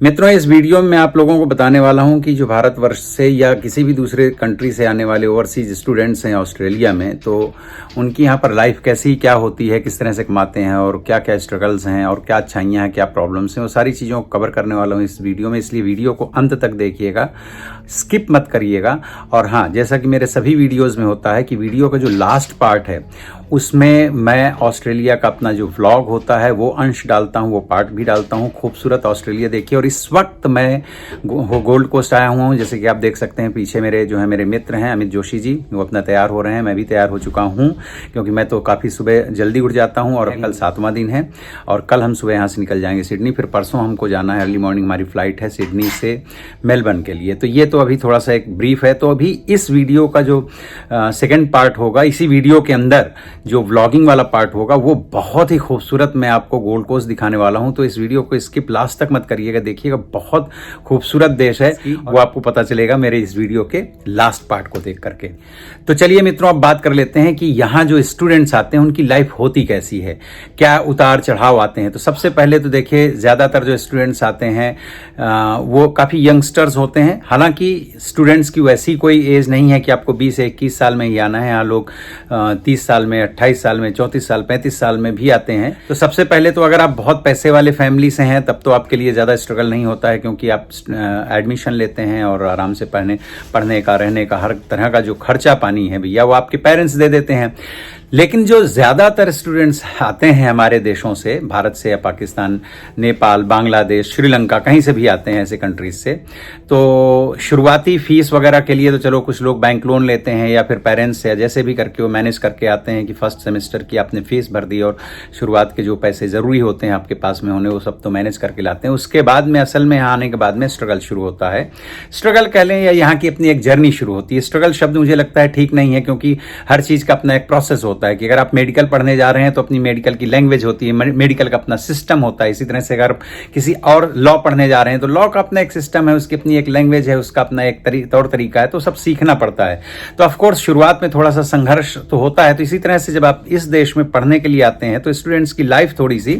मित्रों, इस वीडियो में मैं आप लोगों को बताने वाला हूं कि जो भारतवर्ष से या किसी भी दूसरे कंट्री से आने वाले ओवरसीज स्टूडेंट्स हैं ऑस्ट्रेलिया में, तो उनकी यहां पर लाइफ कैसी क्या होती है, किस तरह से कमाते हैं और क्या क्या स्ट्रगल्स हैं और क्या अच्छाइयां हैं, क्या प्रॉब्लम्स हैं, वो सारी चीज़ों को कवर करने वाला हूं इस वीडियो में। इसलिए वीडियो को अंत तक देखिएगा, स्किप मत करिएगा। और हाँ, जैसा कि मेरे सभी वीडियोज़ में होता है कि वीडियो का जो लास्ट पार्ट है उसमें मैं ऑस्ट्रेलिया का अपना जो व्लॉग होता है वो अंश डालता हूँ, वो पार्ट भी डालता हूँ। खूबसूरत ऑस्ट्रेलिया देखिए। और इस वक्त मैं गोल्ड कोस्ट आया हुआ हूँ, जैसे कि आप देख सकते हैं पीछे मेरे जो है मेरे मित्र हैं अमित जोशी जी, वो अपना तैयार हो रहे हैं। मैं भी तैयार हो चुका हूँ क्योंकि मैं तो काफ़ी सुबह जल्दी उठ जाता हूँ और कल 7वां दिन है और कल हम सुबह यहाँ से निकल जाएंगे सिडनी। फिर परसों हमको जाना है, अर्ली मॉर्निंग हमारी फ्लाइट है सिडनी से मेलबर्न के लिए। तो ये तो अभी थोड़ा सा एक ब्रीफ है। तो अभी इस वीडियो का जो सेकेंड पार्ट होगा, इसी वीडियो के अंदर जो व्लॉगिंग वाला पार्ट होगा वो बहुत ही खूबसूरत मैं आपको गोल्ड कोस्ट दिखाने वाला हूं। तो इस वीडियो को स्किप लास्ट तक मत करिएगा, देखिएगा। बहुत खूबसूरत देश है, वो आपको पता चलेगा मेरे इस वीडियो के लास्ट पार्ट को देख करके। तो चलिए मित्रों, अब बात कर लेते हैं कि यहाँ जो स्टूडेंट्स आते हैं उनकी लाइफ होती कैसी है, क्या उतार चढ़ाव आते हैं। तो सबसे पहले तो देखिए, ज़्यादातर जो स्टूडेंट्स आते हैं वो काफ़ी यंगस्टर्स होते हैं। हालांकि स्टूडेंट्स की वैसी कोई एज नहीं है कि आपको 20 से 21 साल में ही आना है। यहाँ लोग 30 साल में, 28 साल में, 34 साल, 35 साल में भी आते हैं। तो सबसे पहले तो अगर आप बहुत पैसे वाले फैमिली से हैं तब तो आपके लिए ज़्यादा स्ट्रगल नहीं होता है, क्योंकि आप एडमिशन लेते हैं और आराम से पढ़ने का, रहने का, हर तरह का जो खर्चा पानी है भैया वो आपके पेरेंट्स दे देते हैं। लेकिन जो ज़्यादातर स्टूडेंट्स आते हैं हमारे देशों से, भारत से या पाकिस्तान, नेपाल, बांग्लादेश, श्रीलंका, कहीं से भी आते हैं ऐसे कंट्रीज से, तो शुरुआती फीस वगैरह के लिए तो चलो कुछ लोग बैंक लोन लेते हैं या फिर पेरेंट्स या जैसे भी करके वो मैनेज करके आते हैं कि फर्स्ट सेमेस्टर की आपने फीस भर दी और शुरुआत के जो पैसे ज़रूरी होते हैं आपके पास में होने वो सब तो मैनेज करके लाते हैं। उसके बाद में असल में यहाँ आने के बाद में स्ट्रगल शुरू होता है। स्ट्रगल कह लें या यहाँ की अपनी एक जर्नी शुरू होती है। स्ट्रगल शब्द मुझे लगता है ठीक नहीं है, क्योंकि हर चीज़ का अपना एक प्रोसेस होता है कि अगर आप मेडिकल पढ़ने जा रहे हैं तो अपनी मेडिकल की लैंग्वेज होती है, मेडिकल का अपना सिस्टम होता है। इसी तरह से अगर किसी और लॉ पढ़ने जा रहे हैं तो लॉ का अपना एक सिस्टम है, उसकी अपनी एक लैंग्वेज है, उसका अपना एक तौर तरीका है, तो सब सीखना पड़ता है। तो ऑफकोर्स शुरुआत में थोड़ा सा संघर्ष तो होता है। तो इसी तरह से जब आप इस देश में पढ़ने के लिए आते हैं तो स्टूडेंट्स की लाइफ थोड़ी सी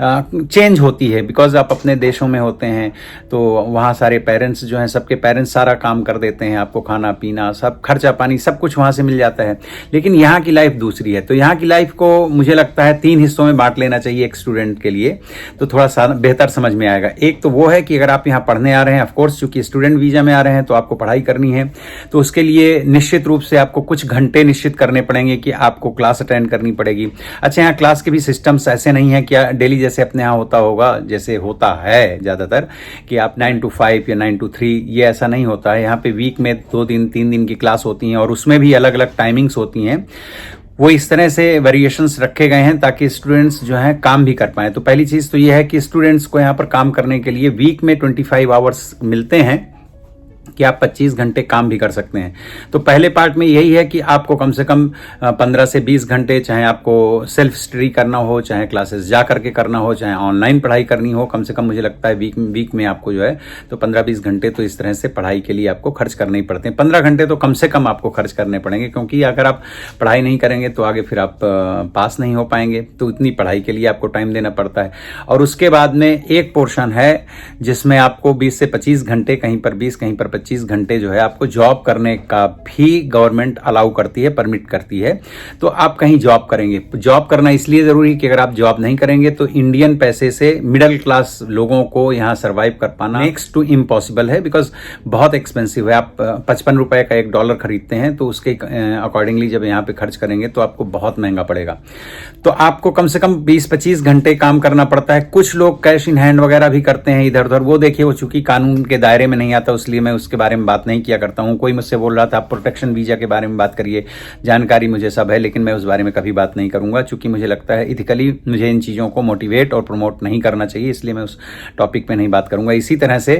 चेंज होती है, बिकॉज आप अपने देशों में होते हैं तो वहाँ सारे पेरेंट्स जो हैं, सबके पेरेंट्स सारा काम कर देते हैं, आपको खाना पीना, सब खर्चा पानी सब कुछ वहाँ से मिल जाता है। लेकिन यहाँ की लाइफ दूसरी है। तो यहाँ की लाइफ को मुझे लगता है 3 हिस्सों में बांट लेना चाहिए एक स्टूडेंट के लिए, तो थोड़ा सा बेहतर समझ में आएगा। एक तो वो है कि अगर आप यहाँ पढ़ने आ रहे हैं, ऑफकोर्स चूंकि स्टूडेंट वीजा में आ रहे हैं तो आपको पढ़ाई करनी है, तो उसके लिए निश्चित रूप से आपको कुछ घंटे निश्चित करने पड़ेंगे कि आपको क्लास अटेंड करनी पड़ेगी। अच्छा, यहाँ क्लास के भी सिस्टम्स ऐसे नहीं है कि डेली जैसे अपने यहाँ होता होगा, जैसे होता है ज़्यादातर कि आप 9 to 5 या 9 to 3, ये ऐसा नहीं होता है। यहाँ पे वीक में 2 दिन 3 दिन की क्लास होती हैं और उसमें भी अलग अलग टाइमिंग्स होती हैं। वो इस तरह से वेरिएशंस रखे गए हैं ताकि स्टूडेंट्स जो हैं काम भी कर पाएं। तो पहली चीज़ तो ये है कि स्टूडेंट्स को यहाँ पर काम करने के लिए वीक में 25 आवर्स मिलते हैं कि आप 25 घंटे काम भी कर सकते हैं। तो पहले पार्ट में यही है कि आपको कम से कम 15 से 20 घंटे, चाहे आपको सेल्फ स्टडी करना हो, चाहे क्लासेस जा करके करना हो, चाहे ऑनलाइन पढ़ाई करनी हो, कम से कम मुझे लगता है वीक में आपको जो है तो 15-20 घंटे तो इस तरह से पढ़ाई के लिए आपको खर्च करने ही पड़ते हैं। 15 घंटे तो कम से कम आपको खर्च करने पड़ेंगे, क्योंकि अगर आप पढ़ाई नहीं करेंगे तो आगे फिर आप पास नहीं हो पाएंगे। तो इतनी पढ़ाई के लिए आपको टाइम देना पड़ता है। और उसके बाद में एक पोर्शन है जिसमें आपको 20 से 25 घंटे, कहीं पर 20 कहीं पर 25 घंटे जो है आपको जॉब करने का भी गवर्नमेंट अलाउ करती है, परमिट करती है। तो आप कहीं जॉब करेंगे। जॉब करना इसलिए ज़रूरी है कि अगर आप जॉब नहीं करेंगे तो इंडियन पैसे से मिडिल क्लास लोगों को यहाँ सर्वाइव कर पाना नेक्स्ट टू इम्पॉसिबल है, बिकॉज बहुत एक्सपेंसिव है। आप 55 रुपए का $1 खरीदते हैं तो उसके अकॉर्डिंगली जब यहाँ पे खर्च करेंगे तो आपको बहुत महंगा पड़ेगा। तो आपको कम से कम 20-25 घंटे काम करना पड़ता है। कुछ लोग कैश इन हैंड वगैरह भी करते हैं इधर उधर, वो देखिए वो चूंकि कानून के दायरे में नहीं आता, इसलिए मैं उसके बारे में बात नहीं किया करता हूं। कोई मुझसे बोल रहा था आप प्रोटेक्शन वीजा के बारे में बात करिए, जानकारी मुझे सब है, लेकिन मैं उस बारे में कभी बात नहीं करूंगा, क्योंकि मुझे लगता है इथिकली मुझे इन चीज़ों को मोटिवेट और प्रमोट नहीं करना चाहिए, इसलिए मैं उस टॉपिक पे नहीं बात करूंगा। इसी तरह से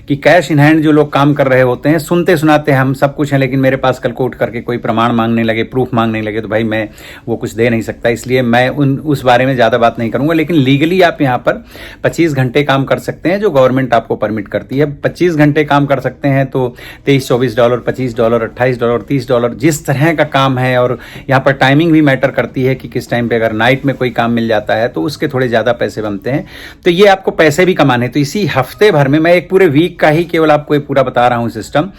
कि कैश इन हैंड जो लोग काम कर रहे होते हैं, सुनते सुनाते हम सब कुछ है, लेकिन मेरे पास कल को उठ करके कोई प्रमाण मांगने लगे, प्रूफ मांगने लगे, तो भाई मैं वो कुछ दे नहीं सकता, इसलिए मैं उस बारे में ज़्यादा बात नहीं करूंगा। लेकिन लीगली आप यहाँ पर 25 घंटे काम कर सकते हैं जो गवर्नमेंट आपको परमिट करती है। 25 घंटे काम कर सकते हैं हैं तो $23-24, $25, $28, $30 जिस तरह का काम है, और यहाँ पर टाइमिंग भी मैटर करती है कि किस टाइम पे अगर नाइट में कोई काम मिल जाता है तो उसके थोड़े ज़्यादा पैसे बनते हैं। तो ये आपको पैसे भी कमाने, तो इसी हफ्ते भर में मैं एक पूरे वीक का ही केवल आपको ये पूरा बता रहा हूँ सिस्टम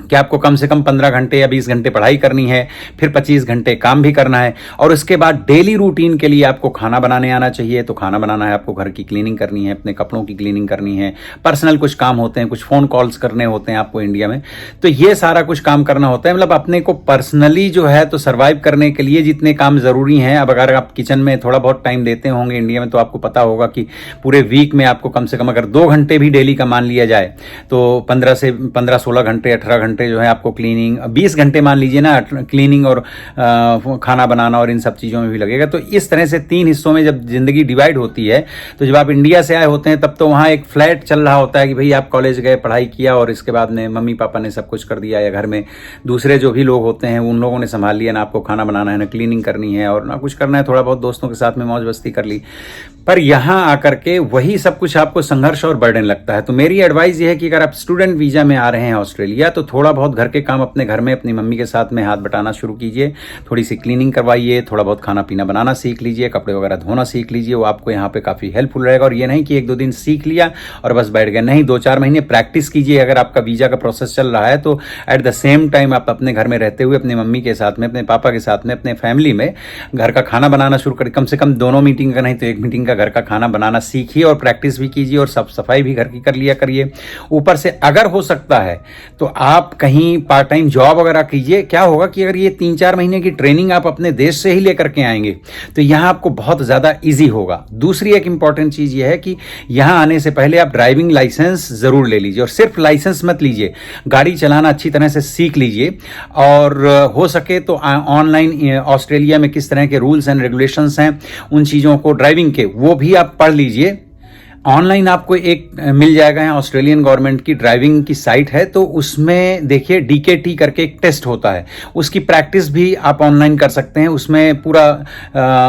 कि आपको कम से कम 15 घंटे या 20 घंटे पढ़ाई करनी है, फिर 25 घंटे काम भी करना है, और उसके बाद डेली रूटीन के लिए आपको खाना बनाने आना चाहिए। तो खाना बनाना है, आपको घर की क्लीनिंग करनी है, अपने कपड़ों की क्लीनिंग करनी है, पर्सनल कुछ काम होते हैं, कुछ फ़ोन कॉल्स करने होते हैं आपको इंडिया में, तो ये सारा कुछ काम करना होता है। मतलब अपने को पर्सनली जो है तो सर्वाइव करने के लिए जितने काम ज़रूरी हैं, अब अगर आप किचन में थोड़ा बहुत टाइम देते होंगे इंडिया में तो आपको पता होगा कि पूरे वीक में आपको कम से कम अगर 2 घंटे भी डेली का मान लिया जाए तो 15-16 घंटे, 18 घंटे जो है आपको क्लीनिंग, 20 घंटे मान लीजिए ना, क्लीनिंग और खाना बनाना और इन सब चीज़ों में भी लगेगा। तो इस तरह से 3 हिस्सों में जब जिंदगी डिवाइड होती है, तो जब आप इंडिया से आए होते हैं तब तो वहाँ एक फ्लैट चल रहा होता है कि भाई आप कॉलेज गए, पढ़ाई किया और इसके बाद में मम्मी पापा ने सब कुछ कर दिया, या घर में दूसरे जो भी लोग होते हैं उन लोगों ने संभाल लिया, ना आपको खाना बनाना है, ना क्लीनिंग करनी है, और ना कुछ करना है, थोड़ा बहुत दोस्तों के साथ में मौज मस्ती कर ली। पर यहाँ आकर के वही सब कुछ आपको संघर्ष और बर्डन लगता है। तो मेरी एडवाइस ये है कि अगर आप स्टूडेंट वीज़ा में आ रहे हैं ऑस्ट्रेलिया, तो थोड़ा बहुत घर के काम अपने घर में अपनी मम्मी के साथ में हाथ बटाना शुरू कीजिए, थोड़ी सी क्लीनिंग करवाइए, थोड़ा बहुत खाना पीना बनाना सीख लीजिए, कपड़े वगैरह धोना सीख लीजिए, वो आपको यहाँ पे काफ़ी हेल्पफुल रहेगा। और ये नहीं कि 1-2 दिन सीख लिया और बस बैठ गए, नहीं, 2-4 महीने प्रैक्टिस कीजिए। अगर आपका वीज़ा का प्रोसेस चल रहा है तो एट द सेम टाइम आप अपने घर में रहते हुए अपनी मम्मी के साथ में, अपने पापा के साथ में, अपने फैमिली में घर का खाना बनाना शुरू करें। कम से कम 2 मीटिंग का नहीं तो 1 मीटिंग का घर का खाना बनाना सीखिए और प्रैक्टिस भी कीजिए, और साफ सफाई भी घर की कर लिया करिए। ऊपर से अगर हो सकता है तो आप कहीं पार्ट टाइम जॉब वगैरह कीजिए। क्या होगा कि अगर ये 3-4 महीने की ट्रेनिंग आप अपने देश से ही लेकर के आएंगे तो यहां आपको बहुत ज्यादा इजी होगा। दूसरी एक इंपॉर्टेंट चीज ये है कि यहां आने से पहले आप ड्राइविंग लाइसेंस जरूर ले लीजिए, और सिर्फ लाइसेंस मत लीजिए, गाड़ी चलाना अच्छी तरह से सीख लीजिए। और हो सके तो ऑनलाइन ऑस्ट्रेलिया में किस तरह के रूल्स एंड रेगुलेशंस हैं, उन चीजों को ड्राइविंग के वो भी आप पढ़ लीजिए। ऑनलाइन आपको एक मिल जाएगा, है ऑस्ट्रेलियन गवर्नमेंट की ड्राइविंग की साइट है, तो उसमें देखिए DKT करके एक टेस्ट होता है, उसकी प्रैक्टिस भी आप ऑनलाइन कर सकते हैं। उसमें पूरा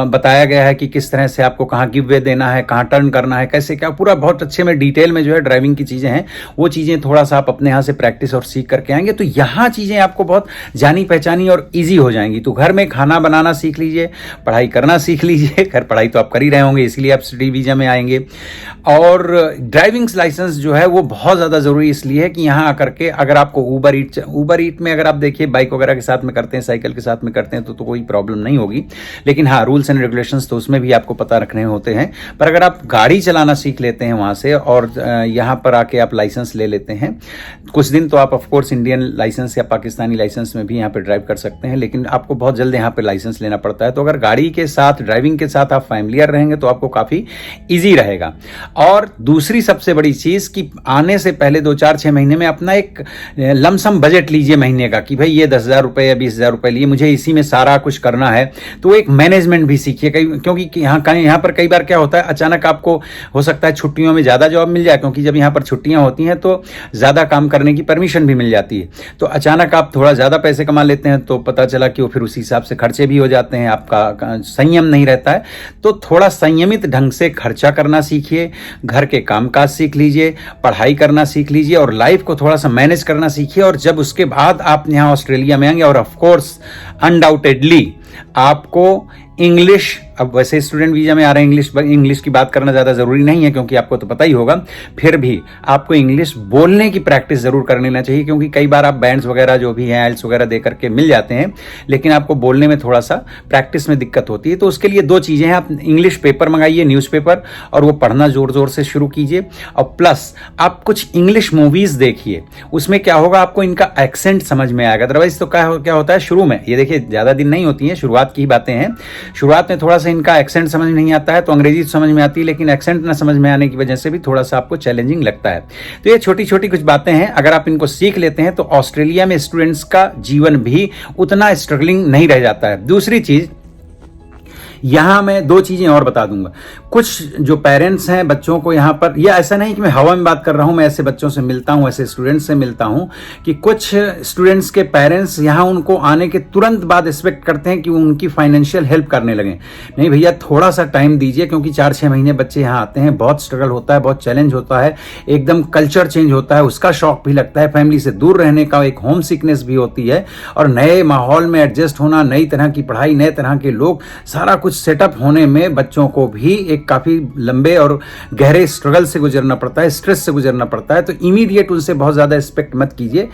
बताया गया है कि किस तरह से आपको कहाँ गिव वे देना है, कहाँ टर्न करना है, कैसे क्या, पूरा बहुत अच्छे में डिटेल में जो है ड्राइविंग की चीज़ें हैं, वो चीज़ें थोड़ा सा आप अपने यहाँ से प्रैक्टिस और सीख करके आएंगे तो यहाँ चीज़ें आपको बहुत जानी पहचानी और ईजी हो जाएंगी। तो घर में खाना बनाना सीख लीजिए, पढ़ाई करना सीख लीजिए, खैर पढ़ाई तो आप कर ही रहे होंगे इसलिए आप स्टडी वीज़ा में आएंगे। और ड्राइविंग लाइसेंस जो है वो बहुत ज़्यादा ज़रूरी इसलिए है कि यहाँ आकर के अगर आपको ऊबर ईट में अगर आप देखिए बाइक वगैरह के साथ में करते हैं, साइकिल के साथ में करते हैं तो कोई प्रॉब्लम नहीं होगी, लेकिन हाँ रूल्स एंड रेगुलेशंस तो उसमें भी आपको पता रखने होते हैं। पर अगर आप गाड़ी चलाना सीख लेते हैं वहाँ से और यहाँ पर आके आप लाइसेंस ले लेते हैं कुछ दिन, तो आप ऑफकोर्स इंडियन लाइसेंस या पाकिस्तानी लाइसेंस में भी यहाँ पर ड्राइव कर सकते हैं, लेकिन आपको बहुत जल्द यहाँ पर लाइसेंस लेना पड़ता है। तो अगर गाड़ी के साथ ड्राइविंग के साथ आप फैमिलियर रहेंगे तो आपको काफ़ी ईजी रहेगा। और दूसरी सबसे बड़ी चीज कि आने से पहले 2-4-6 महीने में अपना एक लमसम बजट लीजिए महीने का कि भाई ये 10,000 रुपए या 20,000 रुपए लिए मुझे इसी में सारा कुछ करना है। तो एक मैनेजमेंट भी सीखिए, क्योंकि यहाँ पर कई बार क्या होता है, अचानक आपको हो सकता है छुट्टियों में ज़्यादा जॉब मिल जाए, क्योंकि जब यहाँ पर छुट्टियाँ होती हैं तो ज़्यादा काम करने की परमिशन भी मिल जाती है। तो अचानक आप थोड़ा ज़्यादा पैसे कमा लेते हैं तो पता चला कि वो फिर उसी हिसाब से खर्चे भी हो जाते हैं, आपका संयम नहीं रहता है। तो थोड़ा संयमित ढंग से खर्चा करना सीखिए, घर के कामकाज सीख लीजिए, पढ़ाई करना सीख लीजिए और लाइफ को थोड़ा सा मैनेज करना सीखिए। और जब उसके बाद आप यहाँ ऑस्ट्रेलिया में आएंगे और ऑफ कोर्स अनडाउटेडली आपको इंग्लिश, अब वैसे स्टूडेंट वीजा में आ रहे हैं, इंग्लिश की बात करना ज़्यादा ज़रूरी नहीं है क्योंकि आपको तो पता ही होगा, फिर भी आपको इंग्लिश बोलने की प्रैक्टिस ज़रूर कर लेना चाहिए, क्योंकि कई बार आप बैंड्स वगैरह जो भी हैं आइल्स वगैरह दे करके मिल जाते हैं, लेकिन आपको बोलने में थोड़ा सा प्रैक्टिस में दिक्कत होती है। तो उसके लिए 2 चीज़ें हैं, आप इंग्लिश पेपर मंगाइए, न्यूज़पेपर, और वो पढ़ना ज़ोर ज़ोर से शुरू कीजिए। और प्लस आप कुछ इंग्लिश मूवीज़ देखिए, उसमें क्या होगा आपको इनका एक्सेंट समझ में आएगा। अदरवाइज तो क्या होता है शुरू में, ये देखिए ज़्यादा दिन नहीं होती हैं, शुरुआत की ही बातें हैं, शुरुआत में थोड़ा सा इनका एक्सेंट समझ नहीं आता है, तो अंग्रेजी तो समझ में आती है लेकिन एक्सेंट ना समझ में आने की वजह से भी थोड़ा सा आपको चैलेंजिंग लगता है। तो ये छोटी छोटी कुछ बातें हैं, अगर आप इनको सीख लेते हैं तो ऑस्ट्रेलिया में स्टूडेंट्स का जीवन भी उतना स्ट्रगलिंग नहीं रह जाता है। दूसरी चीज, यहाँ मैं दो चीजें और बता दूंगा। कुछ जो पेरेंट्स हैं बच्चों को यहाँ पर, यह ऐसा नहीं कि मैं हवा में बात कर रहा हूँ, मैं ऐसे बच्चों से मिलता हूँ, ऐसे स्टूडेंट्स से मिलता हूँ कि कुछ स्टूडेंट्स के पेरेंट्स यहाँ उनको आने के तुरंत बाद एक्सपेक्ट करते हैं कि उनकी फाइनेंशियल हेल्प करने लगें। नहीं भैया, थोड़ा सा टाइम दीजिए, क्योंकि 4-6 महीने बच्चे यहाँ आते हैं, बहुत स्ट्रगल होता है, बहुत चैलेंज होता है, एकदम कल्चर चेंज होता है, उसका शौक भी लगता है, फैमिली से दूर रहने का एक होम सिकनेस भी होती है, और नए माहौल में एडजस्ट होना, नई तरह की पढ़ाई, नए तरह के लोग, सारा कुछ सेटअप होने में बच्चों को भी एक काफ़ी लंबे और गहरे स्ट्रगल से गुजरना पड़ता है, स्ट्रेस से गुजरना पड़ता है। तो इमीडिएट उनसे बहुत ज़्यादा एक्सपेक्ट मत कीजिए,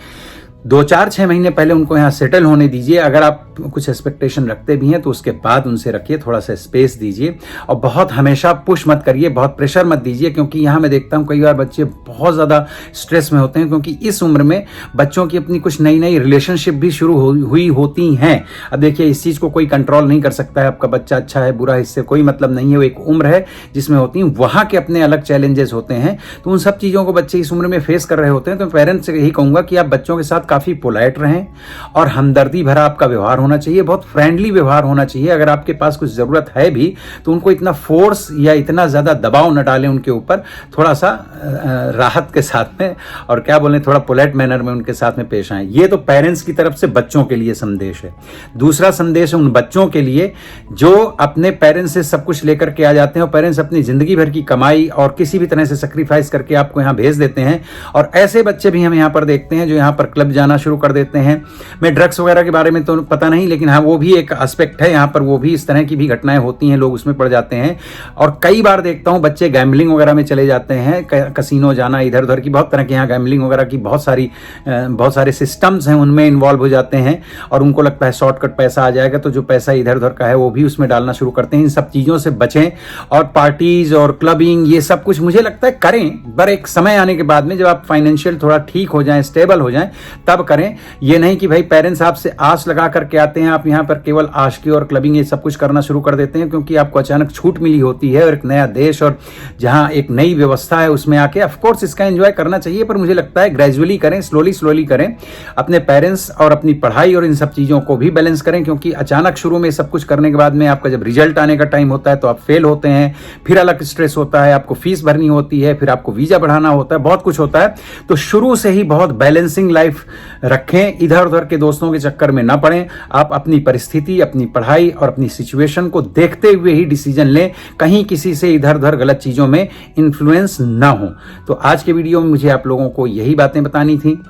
2-4-6 महीने पहले उनको यहाँ सेटल होने दीजिए। अगर आप कुछ एक्सपेक्टेशन रखते भी हैं तो उसके बाद उनसे रखिए, थोड़ा सा स्पेस दीजिए, और बहुत हमेशा पुश मत करिए, बहुत प्रेशर मत दीजिए, क्योंकि यहाँ मैं देखता हूँ कई बार बच्चे बहुत ज़्यादा स्ट्रेस में होते हैं, क्योंकि इस उम्र में बच्चों की अपनी कुछ नई नई रिलेशनशिप भी शुरू हुई होती हैं। अब देखिए, इस चीज़ को कोई कंट्रोल नहीं कर सकता है, आपका बच्चा अच्छा है बुरा है इससे कोई मतलब नहीं है, वो एक उम्र है जिसमें होती हैं, वहाँ के अपने अलग चैलेंजेस होते हैं। तो उन सब चीज़ों को बच्चे इस उम्र में फेस कर रहे होते हैं। तो पेरेंट्स से यही कहूँगा कि आप बच्चों के साथ काफ़ी पोलाइट रहें, और हमदर्दी भरा आपका व्यवहार होना चाहिए, बहुत फ्रेंडली व्यवहार होना चाहिए। अगर आपके पास कुछ ज़रूरत है भी तो उनको इतना फोर्स या इतना ज़्यादा दबाव न डालें उनके ऊपर, थोड़ा सा राहत के साथ में, और क्या बोलें, थोड़ा पोलाइट मैनर में उनके साथ में पेश आएँ। ये तो पेरेंट्स की तरफ से बच्चों के लिए संदेश है। दूसरा संदेश है उन बच्चों के लिए जो अपने पेरेंट्स से सब कुछ लेकर के आ जाते हैं, और पेरेंट्स अपनी ज़िंदगी भर की कमाई और किसी भी तरह से सेक्रीफाइस करके आपको यहाँ भेज देते हैं। और ऐसे बच्चे भी हम यहाँ पर देखते हैं जो यहाँ पर क्लब जाना शुरू कर देते हैं। मैं ड्रग्स वगैरह के बारे में तो पता नहीं, लेकिन हाँ, वो भी एक एस्पेक्ट है यहाँ पर, वो भी इस तरह की भी घटनाएं होती हैं, लोग उसमें पड़ जाते हैं। और कई बार देखता हूँ बच्चे गैम्बलिंग वगैरह में चले जाते हैं, कसिनो जाना, इधर उधर की बहुत तरह के यहाँ गैम्बलिंग वगैरह की बहुत सारे सिस्टम्स हैं, उनमें इन्वॉल्व हो जाते हैं, और उनको लगता है शॉर्टकट पैसा आ जाएगा, तो जो पैसा इधर उधर का है वो भी उसमें डालना शुरू करते हैं। इन सब चीज़ों से बचें, और पार्टीज और क्लबिंग ये सब कुछ मुझे लगता है करें, पर एक समय आने के बाद में जब आप फाइनेंशियल थोड़ा ठीक हो जाएं, स्टेबल हो जाएं, तब करें। ये नहीं कि भाई पेरेंट्स आपसे आस लगा करके आते हैं, आप यहाँ पर केवल आशिकी और क्लबिंग ये सब कुछ करना शुरू कर देते हैं, क्योंकि आपको अचानक छूट मिली होती है, और एक नया देश और जहाँ एक नई व्यवस्था है उसमें आके ऑफकोर्स इसका एंजॉय करना चाहिए, पर मुझे लगता है ग्रेजुअली करें, स्लोली करें, अपने पेरेंट्स और अपनी पढ़ाई और इन सब चीज़ों को भी बैलेंस करें। क्योंकि अचानक शुरू में सब कुछ करने के बाद में आपका जब रिजल्ट आने का टाइम होता है तो आप फेल होते हैं, फिर अलग स्ट्रेस होता है, आपको फीस भरनी होती है, फिर आपको वीजा बढ़ाना होता है, बहुत कुछ होता है। तो शुरू से ही बहुत बैलेंसिंग लाइफ रखें, इधर उधर के दोस्तों के चक्कर में ना पड़ें। आप अपनी परिस्थिति, अपनी पढ़ाई और अपनी सिचुएशन को देखते हुए ही डिसीजन लें, कहीं किसी से इधर उधर गलत चीज़ों में इन्फ्लुएंस ना हो। तो आज के वीडियो में मुझे आप लोगों को यही बातें बतानी थी।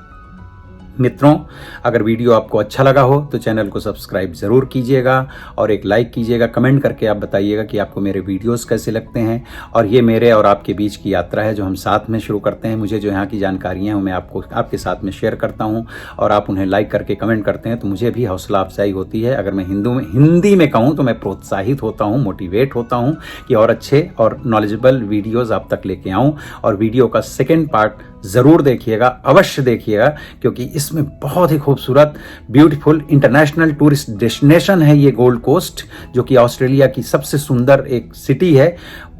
मित्रों, अगर वीडियो आपको अच्छा लगा हो तो चैनल को सब्सक्राइब ज़रूर कीजिएगा, और एक लाइक कीजिएगा, कमेंट करके आप बताइएगा कि आपको मेरे वीडियोस कैसे लगते हैं। और ये मेरे और आपके बीच की यात्रा है जो हम साथ में शुरू करते हैं। मुझे जो यहाँ की जानकारियाँ हैं मैं आपको आपके साथ में शेयर करता हूँ, और आप उन्हें लाइक करके कमेंट करते हैं तो मुझे भी हौसला अफजाई होती है। अगर मैं हिंदी में कहूँ तो मैं प्रोत्साहित होता हूँ, मोटिवेट होता हूँ कि और अच्छे और नॉलेजेबल वीडियोज़ आप तक लेके आऊँ। और वीडियो का सेकेंड पार्ट ज़रूर देखिएगा, अवश्य देखिएगा, क्योंकि इसमें बहुत ही खूबसूरत ब्यूटीफुल इंटरनेशनल टूरिस्ट डेस्टिनेशन है ये गोल्ड कोस्ट, जो कि ऑस्ट्रेलिया की सबसे सुंदर एक सिटी है।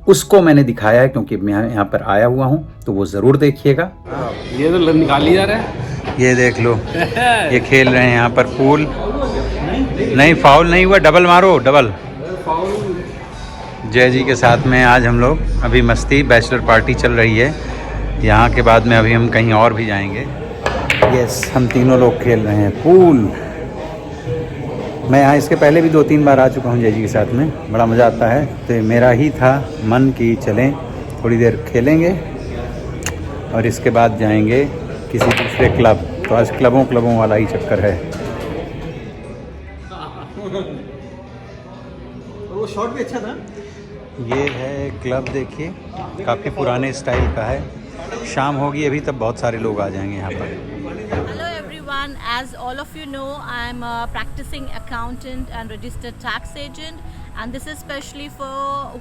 उसको मैंने दिखाया है क्योंकि मैं यहाँ पर आया हुआ हूँ, तो वो ज़रूर देखिएगा। ये तो निकाल लिया रहा है, ये देख लो, ये खेल रहे हैं यहाँ पर पूल। नहीं, फाउल नहीं हुआ, डबल मारो, डबल। जय जी के साथ में आज हम लोग अभी मस्ती, बैचलर पार्टी चल रही है। यहाँ के बाद में अभी हम कहीं और भी जाएंगे। यस, हम तीनों लोग खेल रहे हैं पूल। मैं यहाँ इसके पहले भी 2-3 बार आ चुका हूँ जय जी के साथ में, बड़ा मज़ा आता है। तो मेरा ही था मन कि चलें थोड़ी देर खेलेंगे और इसके बाद जाएंगे किसी दूसरे क्लब। तो आज क्लबों वाला ही चक्कर है। वो शॉट भी अच्छा था। ये है क्लब, देखिए काफ़ी पुराने स्टाइल का है। शाम होगी अभी, तब बहुत सारे लोग आ जाएंगे यहाँ पर। Hello everyone, as all of you know, I am a practicing accountant and registered tax agent, and this is especially for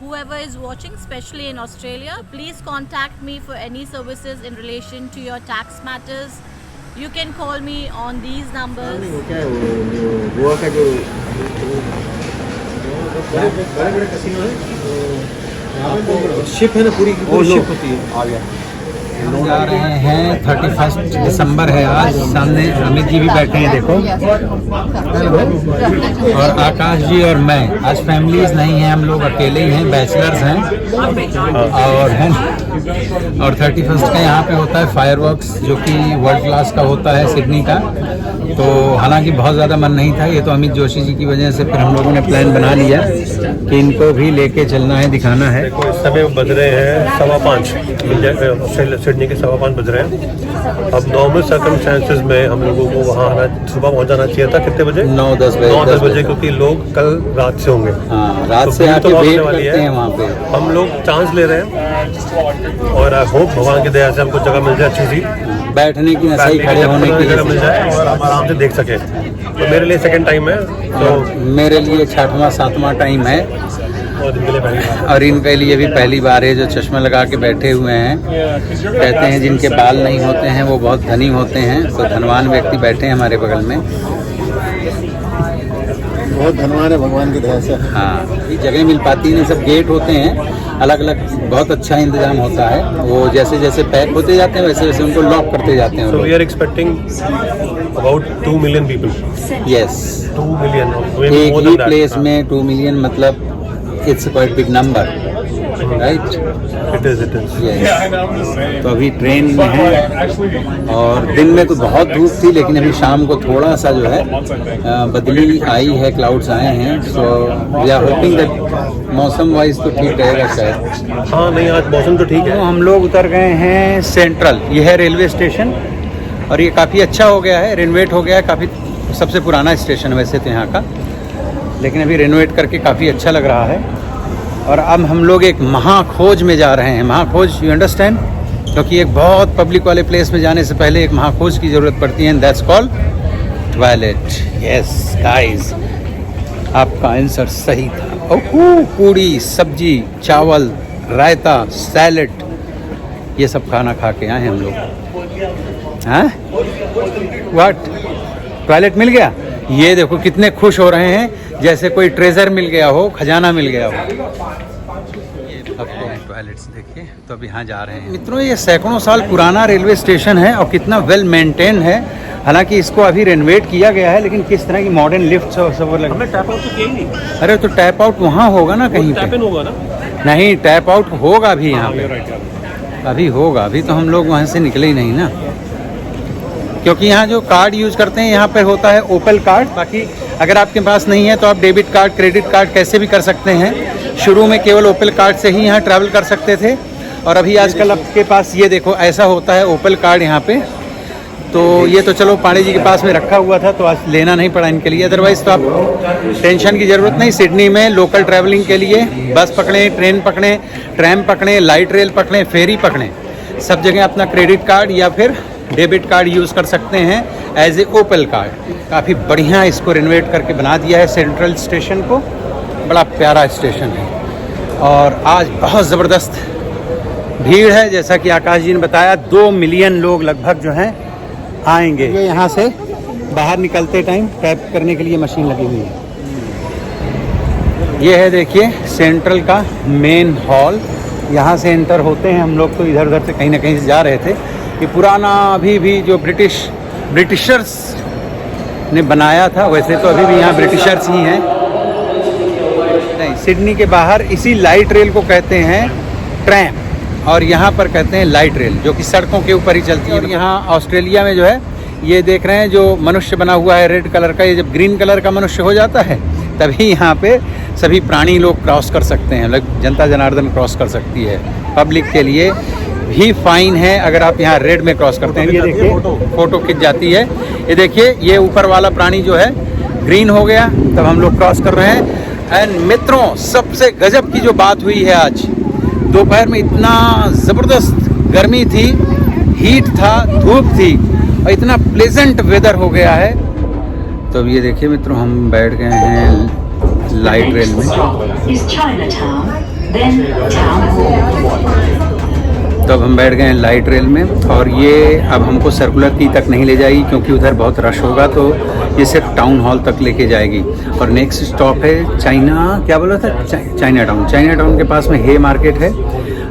whoever is watching, especially in Australia. Please contact me for any services in relation to your tax matters. You can call me on these numbers. क्या है वो गोवा का जो बड़े casino है, ship है ना पूरी, शिप होती है। आ गया जा रहे हैं 31 दिसंबर है आज। सामने अमित जी भी बैठे हैं देखो, और आकाश जी और मैं। आज फैमिलीज नहीं हैं, हम लोग अकेले ही हैं, बैचलर्स हैं और 31 का यहाँ पे होता है फायरवर्क्स, जो कि वर्ल्ड क्लास का होता है सिडनी का। तो हालांकि बहुत ज़्यादा मन नहीं था, ये तो अमित जोशी जी की वजह से फिर हम लोगों ने प्लान बना लिया कि इनको भी लेके चलना है, दिखाना है। देखो इस समय बज रहे हैं 5:15, सिडनी के 5:15 बज रहे हैं। अब नॉर्मल सर्कमस्टेंसेस में हम लोगों को वहाँ आना, सुबह पहुँच जाना चाहिए था। कितने बजे? 9-10 बजे, क्योंकि लोग कल रात से होंगे। हाँ, रात तो से आके तो वेट वाली करते है। हैं वहाँ पे। हम लोग चांस ले रहे हैं और आई होप भगवान की दया से हमको जगह मिल जाए अच्छी सी, बैठने की, सही खड़े होने की जगह मिल जाए और हम आराम से देख सके। तो मेरे लिए सेकंड टाइम है, तो मेरे लिए 6वां-7वां टाइम है, और इनके लिए पहली बार। और इनके लिए भी पहली बार है। जो चश्मा लगा के बैठे हुए हैं, कहते हैं जिनके बाल नहीं होते हैं वो बहुत धनी होते हैं। तो धनवान व्यक्ति बैठे हैं हमारे बगल में, बहुत धन्यवाद है भगवान की दया से। हाँ, जगह मिल पाती नहीं, सब गेट होते हैं अलग अलग, बहुत अच्छा इंतजाम होता है। वो जैसे जैसे पैक होते जाते हैं वैसे वैसे उनको लॉक करते जाते हैं। So we are expecting about 2 million people. Yes, 2 million. एक ही प्लेस में 2 मिलियन, मतलब it's quite big number, right? It is. तो अभी ट्रेन में है, और दिन में तो बहुत धूप थी, लेकिन अभी शाम को थोड़ा सा जो है बदली आई है, क्लाउड्स आए हैं। So we are hoping that मौसम वाइज तो ठीक रहेगा शायद। हाँ नहीं, आज मौसम तो ठीक है। तो हम लोग उतर गए हैं सेंट्रल, ये है रेलवे स्टेशन, और ये काफ़ी अच्छा हो गया है, रेनोवेट हो गया है काफ़ी। सबसे पुराना स्टेशन वैसे तो यहाँ का, लेकिन अभी रेनोवेट करके काफ़ी अच्छा लग रहा है। और अब हम लोग एक महाखोज में जा रहे हैं। महाखोज, यू अंडरस्टैंड? क्योंकि एक बहुत पब्लिक वाले प्लेस में जाने से पहले एक महाखोज की ज़रूरत पड़ती है, that's called toilet. Yes guys, आपका आंसर सही था। ओह, पूड़ी, सब्जी, चावल, रायता, सैलेड, ये सब खाना खा के आए हम लोग। हाँ, व्हाट? टॉयलेट मिल गया? ये देखो कितने खुश हो रहे हैं, जैसे कोई ट्रेजर मिल गया हो, खजाना मिल गया हो। टॉयलेट्स देखिए, तो अब यहाँ जा रहे हैं। मित्रों, ये सैकड़ों साल पुराना रेलवे स्टेशन है और कितना वेल मेंटेन है। हालांकि इसको अभी रेनोवेट किया गया है, लेकिन किस तरह की मॉडर्न लिफ्ट सब लगे। हमने टैप आउट तो किया ही नहीं। अरे तो टैप आउट वहाँ होगा ना कहीं टैप पे? इन होगा ना? नहीं, टैप आउट होगा अभी यहाँ पे, अभी होगा। अभी तो हम लोग वहाँ से निकले ही नहीं ना, क्योंकि यहाँ जो कार्ड यूज़ करते हैं यहाँ पे होता है ओपल कार्ड। बाकी अगर आपके पास नहीं है तो आप डेबिट कार्ड, क्रेडिट कार्ड कैसे भी कर सकते हैं। शुरू में केवल ओपल कार्ड से ही यहाँ ट्रैवल कर सकते थे, और अभी आजकल आपके पास ये देखो ऐसा होता है ओपल कार्ड यहाँ पे। तो ये तो चलो पांडे जी के पास में रखा हुआ था, तो आज लेना नहीं पड़ा इनके लिए। अदरवाइज़ तो आप टेंशन की ज़रूरत नहीं। सिडनी में लोकल ट्रैवलिंग के लिए बस पकड़ें, ट्रेन पकड़ें, ट्रैम पकड़ें, लाइट रेल पकड़ें, फेरी पकड़ें, सब जगह अपना क्रेडिट कार्ड या फिर डेबिट कार्ड यूज़ कर सकते हैं एज ए ओपल कार्ड। काफ़ी बढ़िया इसको रेनोवेट करके बना दिया है सेंट्रल स्टेशन को, बड़ा प्यारा स्टेशन है। और आज बहुत ज़बरदस्त भीड़ है, जैसा कि आकाश जी ने बताया 2 मिलियन लोग लगभग जो हैं आएंगे। ये यहाँ से बाहर निकलते टाइम टैप करने के लिए मशीन लगी हुई है। ये है देखिए सेंट्रल का मेन हॉल, यहाँ से एंटर होते हैं हम लोग। तो इधर उधर से कहीं ना कहीं से जा रहे थे। ये पुराना अभी भी जो ब्रिटिशर्स ने बनाया था, वैसे तो अभी भी यहाँ ब्रिटिशर्स ही हैं। नहीं, सिडनी के बाहर इसी लाइट रेल को कहते हैं ट्रैम, और यहाँ पर कहते हैं लाइट रेल, जो कि सड़कों के ऊपर ही चलती है। और यहाँ ऑस्ट्रेलिया में जो है, ये देख रहे हैं जो मनुष्य बना हुआ है रेड कलर का, ये जब ग्रीन कलर का मनुष्य हो जाता है तभी यहाँ पे सभी प्राणी लोग क्रॉस कर सकते हैं, जनता जनार्दन क्रॉस कर सकती है। पब्लिक के लिए भी फाइन है अगर आप यहाँ रेड में क्रॉस करते हैं। ये देखिए फोटो खिंच जाती है। ये देखिए ये ऊपर वाला प्राणी जो है ग्रीन हो गया, तब हम लोग क्रॉस कर रहे हैं। एंड मित्रों, सबसे गजब की जो बात हुई है, आज दोपहर में इतना ज़बरदस्त गर्मी थी, हीट था, धूप थी, और इतना प्लेजेंट वेदर हो गया है। तो अब ये देखिए मित्रों, हम बैठ गए हैं लाइट रेल में। तो अब हम बैठ गए हैं लाइट रेल में, और ये अब हमको सर्कुलर की तक नहीं ले जाएगी, क्योंकि उधर बहुत रश होगा। तो ये सिर्फ टाउन हॉल तक लेके जाएगी। और नेक्स्ट स्टॉप है चाइना, क्या बोला था, चाइना टाउन। चाइना टाउन के पास में हे मार्केट है,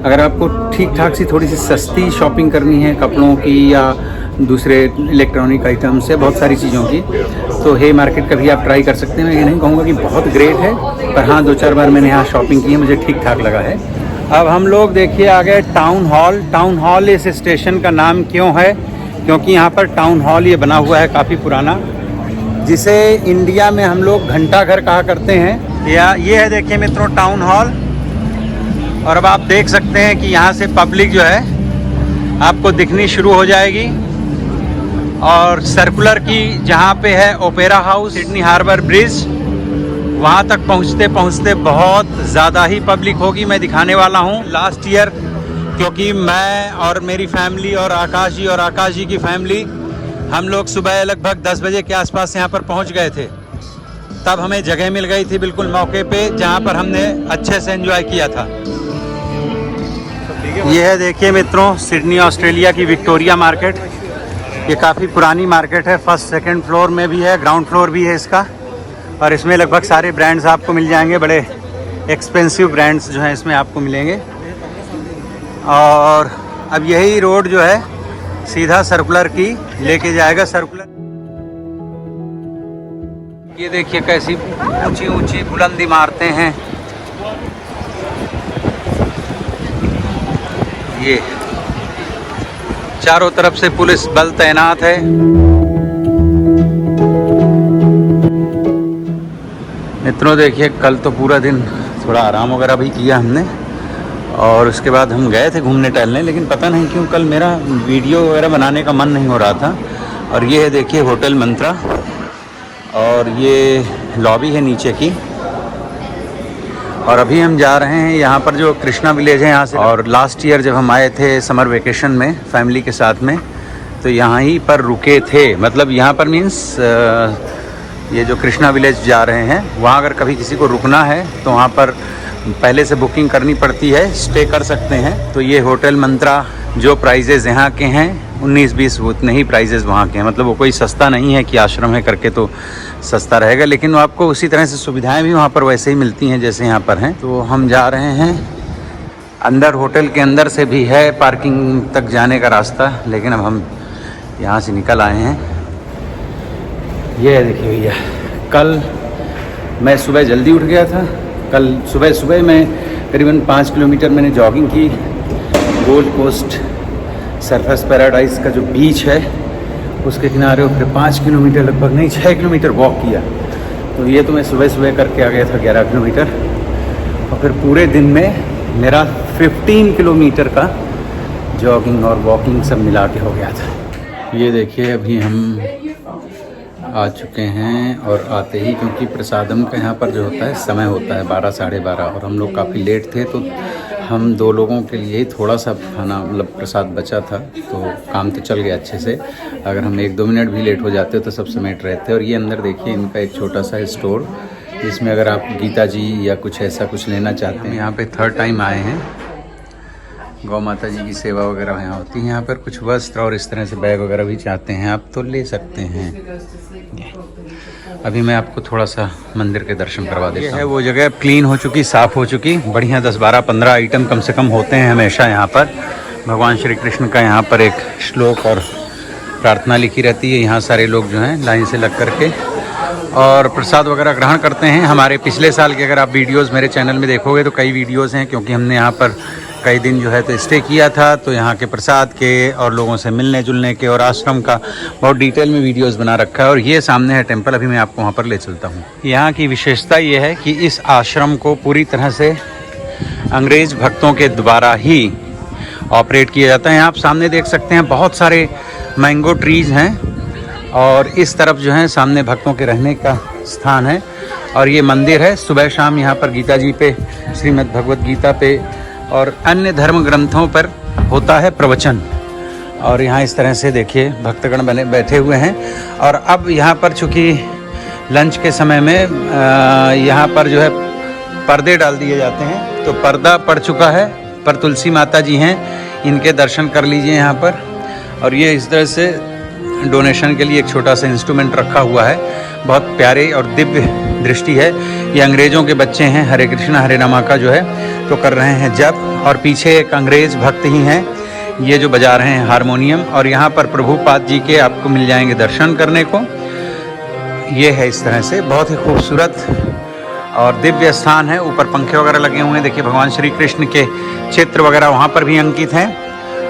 अगर आपको ठीक ठाक सी थोड़ी सी सस्ती शॉपिंग करनी है कपड़ों की या दूसरे इलेक्ट्रॉनिक आइटम्स से बहुत सारी चीज़ों की, तो हे मार्केट का भी आप ट्राई कर सकते हैं। मैं ये नहीं कहूँगा कि बहुत ग्रेट है, पर हाँ 2-4 बार मैंने यहाँ शॉपिंग की है, मुझे ठीक ठाक लगा है। अब हम लोग देखिए आ गए टाउन हॉल। टाउन हॉल इस स्टेशन का नाम क्यों है? क्योंकि यहाँ पर टाउन हॉल ये बना हुआ है काफ़ी पुराना, जिसे इंडिया में हम लोग घंटा घर कहा करते हैं। या ये है देखिए मित्रों टाउन हॉल। और अब आप देख सकते हैं कि यहाँ से पब्लिक जो है आपको दिखनी शुरू हो जाएगी। और सर्कुलर की जहाँ पे है opera house, Sydney harbour bridge, वहाँ तक पहुँचते पहुँचते बहुत ज़्यादा ही पब्लिक होगी। मैं दिखाने वाला हूँ लास्ट ईयर, क्योंकि मैं और मेरी फैमिली और आकाश जी की फैमिली हम लोग सुबह लगभग 10 बजे के आसपास यहाँ पर पहुँच गए थे। तब हमें जगह मिल गई थी बिल्कुल मौके पे, जहाँ पर हमने अच्छे से एंजॉय किया था। ये है देखिए मित्रों सिडनी ऑस्ट्रेलिया की विक्टोरिया मार्केट। ये काफ़ी पुरानी मार्केट है, फर्स्ट सेकंड फ्लोर में भी है, ग्राउंड फ्लोर भी है इसका। और इसमें लगभग सारे ब्रांड्स आपको मिल जाएंगे, बड़े एक्सपेंसिव ब्रांड्स जो हैं इसमें आपको मिलेंगे। और अब यही रोड जो है सीधा सर्कुलर की लेके जाएगा। सर्कुलर ये देखिए कैसी ऊंची ऊंची बुलंद इमारतें हैं। ये चारों तरफ से पुलिस बल तैनात है। मित्रों देखिए कल तो पूरा दिन थोड़ा आराम वगैरह भी किया हमने, और उसके बाद हम गए थे घूमने टहलने, लेकिन पता नहीं क्यों कल मेरा वीडियो वगैरह बनाने का मन नहीं हो रहा था। और ये है देखिए होटल मंत्रा, और ये लॉबी है नीचे की। और अभी हम जा रहे हैं यहाँ पर जो कृष्णा विलेज है यहाँ से। और लास्ट ईयर जब हम आए थे समर वेकेशन में फैमिली के साथ में, तो यहाँ ही पर रुके थे। मतलब यहाँ पर मीन्स ये जो कृष्णा विलेज जा रहे हैं वहाँ अगर कभी किसी को रुकना है तो वहाँ पर पहले से बुकिंग करनी पड़ती है, स्टे कर सकते हैं। तो ये होटल मंत्रा जो प्राइजेज़ यहाँ के हैं 19-20 उतने ही प्राइजेज़ वहाँ के हैं। मतलब वो कोई सस्ता नहीं है कि आश्रम है करके तो सस्ता रहेगा, लेकिन आपको उसी तरह से सुविधाएं भी वहाँ पर वैसे ही मिलती हैं जैसे यहाँ पर हैं। तो हम जा रहे हैं अंदर, होटल के अंदर से भी है पार्किंग तक जाने का रास्ता, लेकिन अब हम यहाँ से निकल आए हैं। ये देखिए भैया, कल मैं सुबह जल्दी उठ गया था। कल सुबह मैं करीबन 5 किलोमीटर मैंने जॉगिंग की। गोल्ड कोस्ट सरफेस पैराडाइज का जो बीच है उसके किनारे, और फिर 5 किलोमीटर लगभग नहीं 6 किलोमीटर वॉक किया। तो ये तो मैं सुबह करके आ गया था 11 किलोमीटर, और फिर पूरे दिन में मेरा 15 किलोमीटर का जॉगिंग और वॉकिंग सब मिला के हो गया था। ये देखिए अभी हम आ चुके हैं, और आते ही क्योंकि प्रसादम का यहाँ पर जो होता है समय होता है 12 साढ़े 12, और हम लोग काफ़ी लेट थे, तो हम 2 लोगों के लिए थोड़ा सा खाना मतलब प्रसाद बचा था, तो काम तो चल गया अच्छे से। अगर हम 1-2 मिनट भी लेट हो जाते तो सब समेट रहे थे। और ये अंदर देखिए इनका एक छोटा सा स्टोर, जिसमें अगर आप गीता जी या कुछ ऐसा कुछ लेना चाहते हैं। यहाँ पे 3rd टाइम आए हैं। गौ माता जी की सेवा वगैरह यहाँ होती है। यहाँ पर कुछ वस्त्र और इस तरह से बैग वगैरह भी चाहते हैं आप तो ले सकते हैं। अभी मैं आपको थोड़ा सा मंदिर के दर्शन करवा देता हूँ। ये है वो जगह, क्लीन हो चुकी, साफ़ हो चुकी, बढ़िया 10, 12, 15 आइटम कम से कम होते हैं हमेशा यहाँ पर। भगवान श्री कृष्ण का यहाँ पर एक श्लोक और प्रार्थना लिखी रहती है। यहाँ सारे लोग जो हैं लाइन से लग करके और प्रसाद वगैरह ग्रहण करते हैं। हमारे पिछले साल के अगर आप वीडियोस मेरे चैनल में देखोगे तो कई वीडियोस हैं, क्योंकि हमने यहाँ पर कई दिन जो है तो स्टे किया था, तो यहाँ के प्रसाद के और लोगों से मिलने जुलने के और आश्रम का बहुत डिटेल में वीडियोस बना रखा है। और ये सामने है टेंपल, अभी मैं आपको वहाँ पर ले चलता हूँ। यहाँ की विशेषता ये है कि इस आश्रम को पूरी तरह से अंग्रेज़ भक्तों के द्वारा ही ऑपरेट किया जाता है। यहाँ आप सामने देख सकते हैं बहुत सारे मैंगो ट्रीज़ हैं, और इस तरफ जो है सामने भक्तों के रहने का स्थान है। और ये मंदिर है। सुबह शाम यहाँ पर गीता जी पे, श्रीमद् भगवत गीता पे और अन्य धर्म ग्रंथों पर होता है प्रवचन। और यहाँ इस तरह से देखिए भक्तगण बैठे हुए हैं। और अब यहाँ पर चूँकि लंच के समय में यहाँ पर जो है पर्दे डाल दिए जाते हैं, तो पर्दा पड़ चुका है। पर तुलसी माता जी हैं, इनके दर्शन कर लीजिए यहाँ पर। और ये इस तरह से डोनेशन के लिए एक छोटा सा इंस्ट्रूमेंट रखा हुआ है, बहुत प्यारे और दिव्य दृष्टि है। ये अंग्रेज़ों के बच्चे हैं, हरे कृष्णा हरे रामा का जो है तो कर रहे हैं जप, और पीछे एक अंग्रेज़ भक्त ही हैं ये जो बजा रहे हैं हारमोनियम। और यहाँ पर प्रभुपाद जी के आपको मिल जाएंगे दर्शन करने को। ये है इस तरह से बहुत ही खूबसूरत और दिव्य स्थान है। ऊपर पंखे वगैरह लगे हुए हैं, देखिए भगवान श्री कृष्ण के चित्र वगैरह वहाँ पर भी अंकित हैं,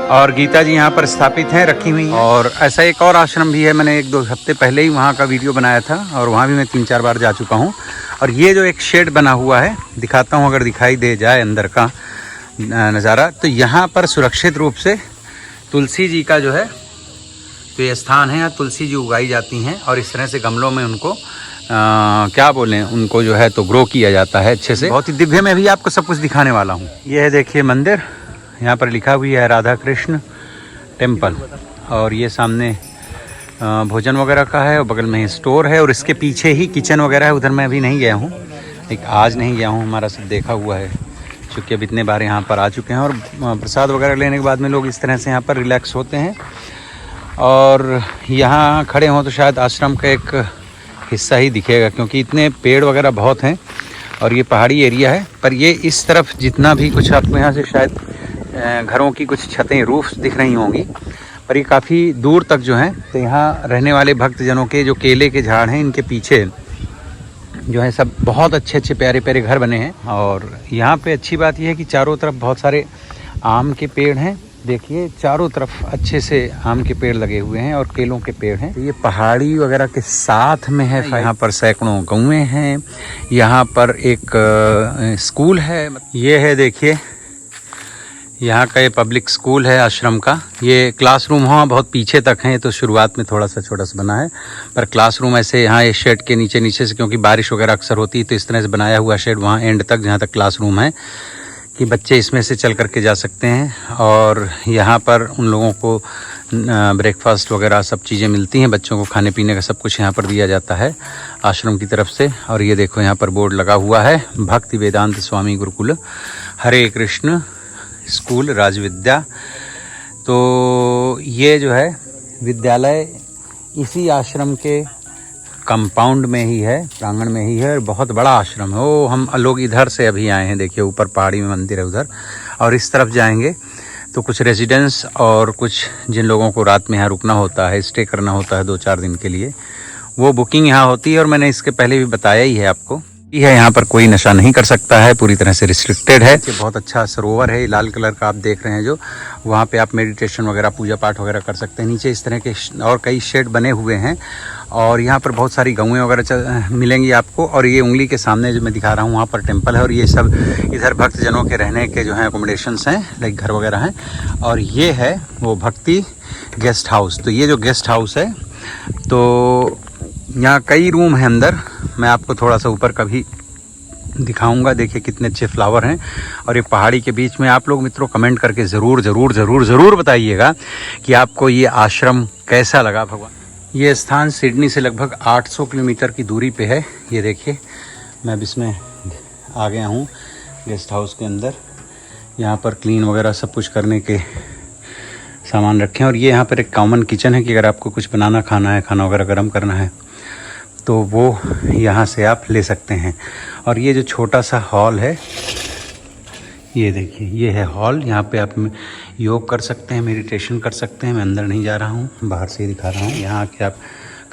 और गीता जी यहाँ पर स्थापित हैं, रखी हुई। और ऐसा एक और आश्रम भी है, मैंने 1-2 हफ्ते पहले ही वहाँ का वीडियो बनाया था, और वहाँ भी मैं 3-4 बार जा चुका हूँ। और ये जो एक शेड बना हुआ है, दिखाता हूँ अगर दिखाई दे जाए अंदर का नज़ारा, तो यहाँ पर सुरक्षित रूप से तुलसी जी का जो है तो ये स्थान है, यहाँ तुलसी जी उगाई जाती हैं, और इस तरह से गमलों में उनको क्या बोलें, उनको जो है तो ग्रो किया जाता है अच्छे से। बहुत ही दिव्य, मैं भी आपको सब कुछ दिखाने वाला हूँ। ये है देखिए मंदिर, यहाँ पर लिखा हुआ है राधा कृष्ण टेम्पल, और ये सामने भोजन वगैरह का है, और बगल में ही स्टोर है, और इसके पीछे ही किचन वगैरह है। उधर मैं अभी नहीं गया हूँ, एक आज नहीं गया हूँ, हमारा सब देखा हुआ है, चूँकि अब इतने बार यहाँ पर आ चुके हैं। और प्रसाद वगैरह लेने के बाद में लोग इस तरह से यहाँ पर रिलैक्स होते हैं, और यहाँ खड़े हों तो शायद आश्रम का एक हिस्सा ही दिखेगा, क्योंकि इतने पेड़ वगैरह बहुत हैं, और ये पहाड़ी एरिया है। पर ये इस तरफ जितना भी कुछ आपको यहाँ से शायद घरों की कुछ छतें, रूफ्स दिख रही होंगी, पर ये काफ़ी दूर तक जो हैं, तो यहाँ रहने वाले भक्तजनों के जो केले के झाड़ हैं, इनके पीछे जो है सब बहुत अच्छे अच्छे प्यारे प्यारे घर बने हैं। और यहाँ पे अच्छी बात यह है कि चारों तरफ बहुत सारे आम के पेड़ हैं, देखिए चारों तरफ अच्छे से आम के पेड़ लगे हुए हैं और केलों के पेड़ हैं। तो ये पहाड़ी वगैरह के साथ में है, यहाँ पर सैकड़ों गौएं हैं, यहाँ पर एक स्कूल है, ये है देखिए यहाँ का ये पब्लिक स्कूल है आश्रम का। ये क्लासरूम हाँ बहुत पीछे तक है, तो शुरुआत में थोड़ा सा छोटा सा बना है, पर क्लासरूम ऐसे यहाँ ये शेड के नीचे से, क्योंकि बारिश वगैरह अक्सर होती है, तो इस तरह से बनाया हुआ शेड वहाँ एंड तक जहाँ तक क्लासरूम है कि बच्चे इसमें से चल करके जा सकते हैं। और यहाँ पर उन लोगों को ब्रेकफास्ट वगैरह सब चीज़ें मिलती हैं, बच्चों को खाने पीने का सब कुछ यहाँ पर दिया जाता है आश्रम की तरफ से। और ये देखो यहाँ पर बोर्ड लगा हुआ है, भक्ति वेदांत स्वामी गुरुकुल हरे कृष्ण स्कूल राजविद्या। तो ये जो है विद्यालय इसी आश्रम के कंपाउंड में ही है, प्रांगण में ही है, और बहुत बड़ा आश्रम है। वो हम लोग इधर से अभी आए हैं, देखिए ऊपर पहाड़ी में मंदिर है उधर, और इस तरफ जाएंगे तो कुछ रेजिडेंस और कुछ जिन लोगों को रात में यहाँ रुकना होता है, स्टे करना होता है 2-4 दिन के लिए, वो बुकिंग यहाँ होती है। और मैंने इसके पहले भी बताया ही है आपको, है यहाँ पर कोई नशा नहीं कर सकता है, पूरी तरह से रिस्ट्रिक्टेड है। ये बहुत अच्छा सरोवर है, लाल कलर का आप देख रहे हैं जो, वहाँ पे आप मेडिटेशन वगैरह पूजा पाठ वगैरह कर सकते हैं। नीचे इस तरह के और कई शेड बने हुए हैं, और यहाँ पर बहुत सारी गौएं वगैरह मिलेंगी आपको। और ये उंगली के सामने जो मैं दिखा रहा हूँ वहाँ पर टेम्पल है, और ये सब इधर भक्तजनों के रहने के जो हैं अकोमोडेशंस हैं, लाइक घर वगैरह हैं। और ये है वो भक्ति गेस्ट हाउस। तो ये जो गेस्ट हाउस है, तो यहाँ कई रूम हैं अंदर, मैं आपको थोड़ा सा ऊपर कभी दिखाऊंगा। देखिए कितने अच्छे फ्लावर हैं, और ये पहाड़ी के बीच में। आप लोग मित्रों कमेंट करके ज़रूर बताइएगा कि आपको ये आश्रम कैसा लगा। भगवान, ये स्थान सिडनी से लगभग 800 किलोमीटर की दूरी पे है। ये देखिए मैं अब इसमें आ गया हूँ गेस्ट हाउस के अंदर। यहाँ पर क्लीन वगैरह सब कुछ करने के सामान रखे हैं, और ये यहाँ पर एक कॉमन किचन है कि अगर आपको कुछ बनाना खाना है, खाना वगैरह गर्म करना है, तो वो यहाँ से आप ले सकते हैं। और ये जो छोटा सा हॉल है, ये देखिए ये है हॉल, यहाँ पे आप योग कर सकते हैं, मेडिटेशन कर सकते हैं। मैं अंदर नहीं जा रहा हूँ, बाहर से ही दिखा रहा हूँ। यहाँ आके आप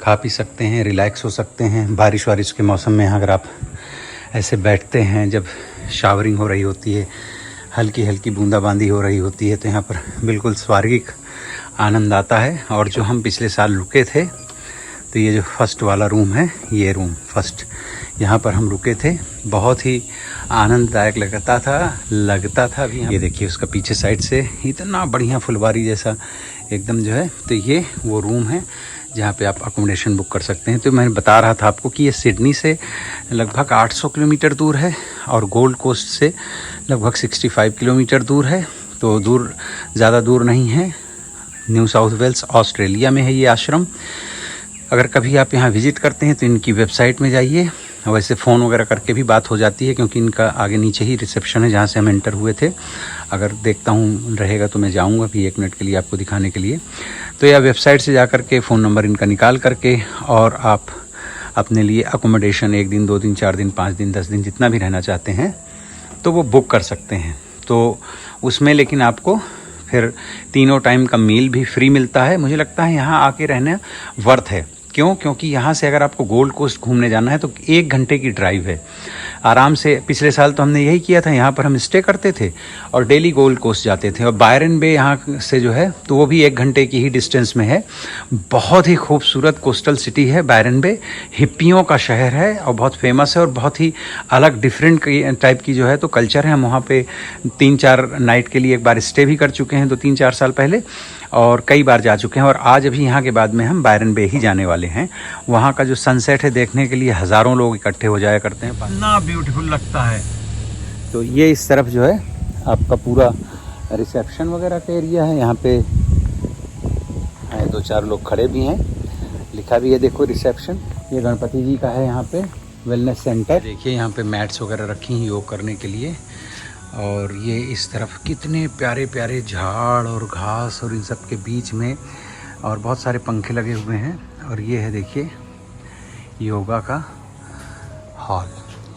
खा पी सकते हैं, रिलैक्स हो सकते हैं। बारिश वारिश के मौसम में अगर आप ऐसे बैठते हैं, जब शावरिंग हो रही होती है, हल्की हल्की बूंदाबांदी हो रही होती है, तो यहाँ पर बिल्कुल स्वर्गिक आनंद आता है। और जो हम पिछले साल रुके थे, तो ये जो फर्स्ट वाला रूम है, ये रूम फर्स्ट, यहाँ पर हम रुके थे, बहुत ही आनंददायक लगता था भी। ये देखिए उसका पीछे साइड से इतना बढ़िया फुलवारी जैसा एकदम जो है, तो ये वो रूम है जहाँ पे आप अकोमोडेशन बुक कर सकते हैं। तो मैं बता रहा था आपको कि ये सिडनी से लगभग 800 किलोमीटर दूर है, और गोल्ड कोस्ट से लगभग 65 किलोमीटर दूर है। तो दूर, ज़्यादा दूर नहीं है। न्यू साउथ वेल्स ऑस्ट्रेलिया में है ये आश्रम। अगर कभी आप यहाँ विज़िट करते हैं तो इनकी वेबसाइट में जाइए, वैसे फ़ोन वगैरह करके भी बात हो जाती है, क्योंकि इनका आगे नीचे ही रिसेप्शन है जहाँ से हम एंटर हुए थे। अगर देखता हूँ रहेगा तो मैं जाऊँगा भी 1 मिनट के लिए आपको दिखाने के लिए। तो या वेबसाइट से जा कर के फ़ोन नंबर इनका निकाल करके और आप अपने लिए अकोमोडेशन 1 दिन 2 दिन 4 दिन 5 दिन 10 दिन जितना भी रहना चाहते हैं तो वो बुक कर सकते हैं। तो उसमें लेकिन आपको फिर तीनों टाइम का मील भी फ्री मिलता है। मुझे लगता है यहाँ आके रहना वर्थ है। क्यों? क्योंकि यहाँ से अगर आपको गोल्ड कोस्ट घूमने जाना है तो 1 घंटे की ड्राइव है आराम से। पिछले साल तो हमने यही किया था, यहाँ पर हम स्टे करते थे और डेली गोल्ड कोस्ट जाते थे। और बायरन बे यहाँ से जो है तो वो भी 1 घंटे की ही डिस्टेंस में है। बहुत ही खूबसूरत कोस्टल सिटी है बायरन बे, हिप्पियों का शहर है और बहुत फेमस है और बहुत ही अलग डिफरेंट टाइप की जो है तो कल्चर है। हम वहाँ पे 3-4 नाइट के लिए एक बार स्टे भी कर चुके हैं 2-3-4 साल पहले और कई बार जा चुके हैं। और आज अभी यहाँ के बाद में हम बायरन बे ही जाने वाले हैं। वहाँ का जो सनसेट है देखने के लिए हज़ारों लोग इकट्ठे हो जाया करते हैं। इतना ब्यूटीफुल लगता है। तो ये इस तरफ जो है आपका पूरा रिसेप्शन वगैरह का एरिया है। यहाँ पे 2-4 लोग खड़े भी हैं, लिखा भी है देखो रिसेप्शन। ये गणपति जी का है यहाँ पे वेलनेस सेंटर। देखिए यहाँ पे मैट्स वगैरह रखी हैं योग करने के लिए। और ये इस तरफ कितने प्यारे प्यारे झाड़ और घास और इन सब के बीच में और बहुत सारे पंखे लगे हुए हैं। और ये है देखिए योगा का हॉल,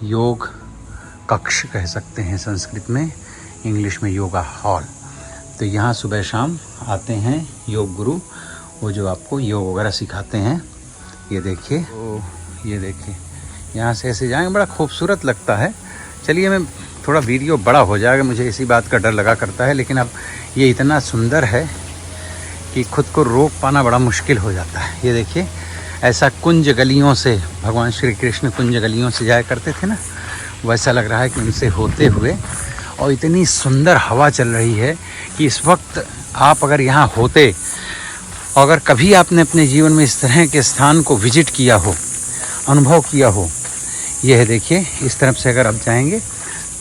योग कक्ष कह सकते हैं संस्कृत में, इंग्लिश में योगा हॉल। तो यहाँ सुबह शाम आते हैं योग गुरु, वो जो आपको योग वगैरह सिखाते हैं। ये देखिए, ये देखिए यहाँ से ऐसे जाएंगे, बड़ा खूबसूरत लगता है। चलिए, मैं थोड़ा वीडियो बड़ा हो जाएगा, मुझे इसी बात का डर लगा करता है, लेकिन अब ये इतना सुंदर है कि खुद को रोक पाना बड़ा मुश्किल हो जाता है। ये देखिए, ऐसा कुंज गलियों से भगवान श्री कृष्ण कुंज गलियों से जाया करते थे ना, वैसा लग रहा है कि उनसे होते हुए। और इतनी सुंदर हवा चल रही है कि इस वक्त आप अगर यहाँ होते, अगर कभी आपने अपने जीवन में इस तरह के स्थान को विजिट किया हो, अनुभव किया हो, ये है देखिए, इस तरफ से अगर आप जाएंगे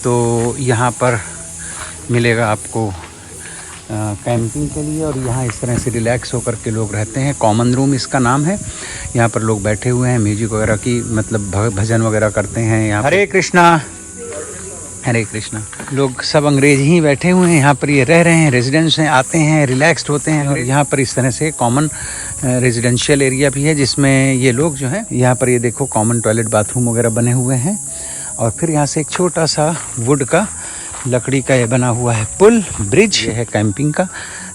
तो यहाँ पर मिलेगा आपको कैंपिंग के लिए। और यहाँ इस तरह से रिलैक्स होकर के लोग रहते हैं। कॉमन रूम इसका नाम है। यहाँ पर लोग बैठे हुए हैं, म्यूजिक वगैरह की मतलब भजन वगैरह करते हैं यहाँ। हरे कृष्णा हरे कृष्णा। लोग सब अंग्रेज ही बैठे हुए हैं यहाँ पर, ये रह रहे हैं, रेजिडेंट्स हैं, आते हैं, रिलैक्स्ड होते हैं। और यहाँ पर इस तरह से कॉमन रेजिडेंशियल एरिया भी है जिसमें ये लोग जो हैं, यहाँ पर ये देखो कॉमन टॉयलेट बाथरूम वगैरह बने हुए हैं। और फिर यहाँ से एक छोटा सा वुड का, लकड़ी का ये बना हुआ है पुल, ब्रिज, ये है कैंपिंग का।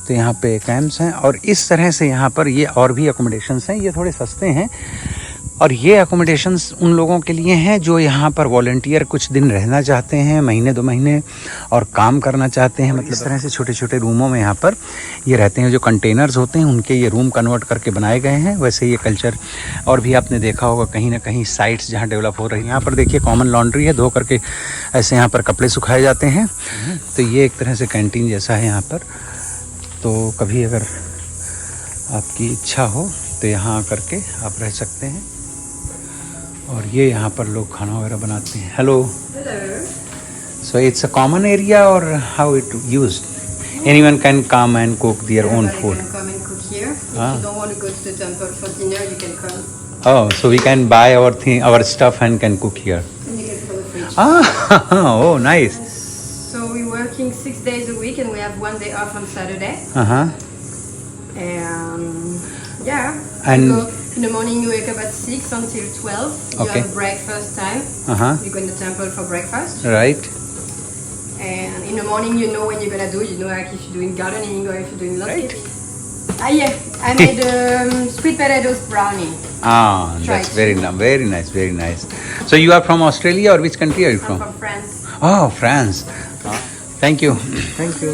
तो यहाँ पे कैंप्स हैं और इस तरह से यहाँ पर ये और भी अकोमोडेशंस हैं। ये थोड़े सस्ते हैं और ये अकोमोडेशंस उन लोगों के लिए हैं जो यहाँ पर वॉलंटियर कुछ दिन रहना चाहते हैं, महीने 2 महीने, और काम करना चाहते हैं। मतलब इस तरह से छोटे छोटे रूमों में यहाँ पर ये रहते हैं। जो कंटेनर्स होते हैं उनके ये रूम कन्वर्ट करके बनाए गए हैं। वैसे ये कल्चर और भी आपने देखा होगा कहीं ना कहीं साइट्स जहाँ डेवलप हो रही हैं। यहाँ पर देखिए कॉमन लॉन्ड्री है, धो करके ऐसे यहाँ पर कपड़े सुखाए जाते हैं। तो ये एक तरह से कैंटीन जैसा है यहाँ पर। तो कभी अगर आपकी इच्छा हो तो यहाँ आकर के आप रह सकते हैं। और ये यहाँ पर लोग खाना वगैरह बनाते हैं। Hello, so it's a common area और how it used? Anyone can come and cook their own food. You can come and cook here. If Ah. you don't want to go to the temple for dinner, you can come Oh, so we can buy our stuff and can cook here. and you can fill the fridge. Ah, oh, nice. So we're working 6 days a week and we have 1 day off on Saturday. Uh-huh. And yeah, And- you go, in the morning you wake up at 6 until 12. You Okay. have breakfast time. Uh-huh. You go in the temple for breakfast. Right. And in the morning you know when you're gonna do. You know like if you're doing gardening or if you're doing Right. landscaping. Ah yeah, I made sweet potatoes brownie. Ah, Try that's it. very nice, very nice. So you are from Australia or which country are you I'm from? from France. Oh, France. Thank you. Thank you.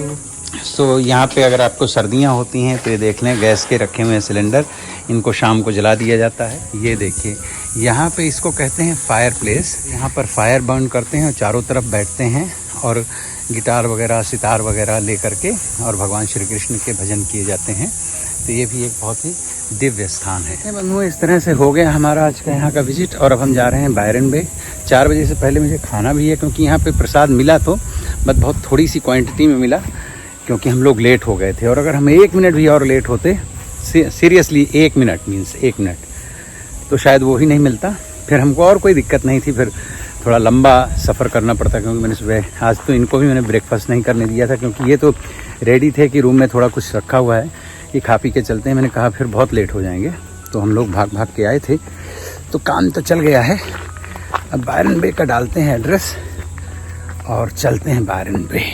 तो यहाँ पे अगर आपको सर्दियाँ होती हैं तो ये देख लें, गैस के रखे हुए हैं सिलेंडर, इनको शाम को जला दिया जाता है। ये देखिए, यहाँ पे इसको कहते हैं फायर प्लेस। यहाँ पर फायर बर्न करते हैं और चारों तरफ बैठते हैं और गिटार वगैरह, सितार वगैरह ले करके और भगवान श्री कृष्ण के भजन किए जाते हैं। तो ये भी एक बहुत ही दिव्य स्थान है। बंधुओं, इस तरह से हो गया हमारा आज का यहाँ का विजिट और अब हम जा रहे हैं बायरन बे। 4 बजे से पहले मुझे खाना भी है क्योंकि यहाँ पे प्रसाद मिला तो बस बहुत थोड़ी सी क्वांटिटी में मिला क्योंकि हम लोग लेट हो गए थे। और अगर हम 1 मिनट भी और लेट होते, सीरियसली 1 मिनट मीन्स 1 मिनट, तो शायद वो ही नहीं मिलता। फिर हमको और कोई दिक्कत नहीं थी, फिर थोड़ा लंबा सफ़र करना पड़ता क्योंकि मैंने सुबह आज तो इनको भी मैंने ब्रेकफास्ट नहीं करने दिया था क्योंकि ये तो रेडी थे कि रूम में थोड़ा कुछ रखा हुआ है कि खा पी के चलते हैं। मैंने कहा फिर बहुत लेट हो जाएंगे, तो हम लोग भाग भाग के आए थे। तो काम तो चल गया है। अब बायरन बे का डालते हैं एड्रेस और चलते हैं बायरन बे।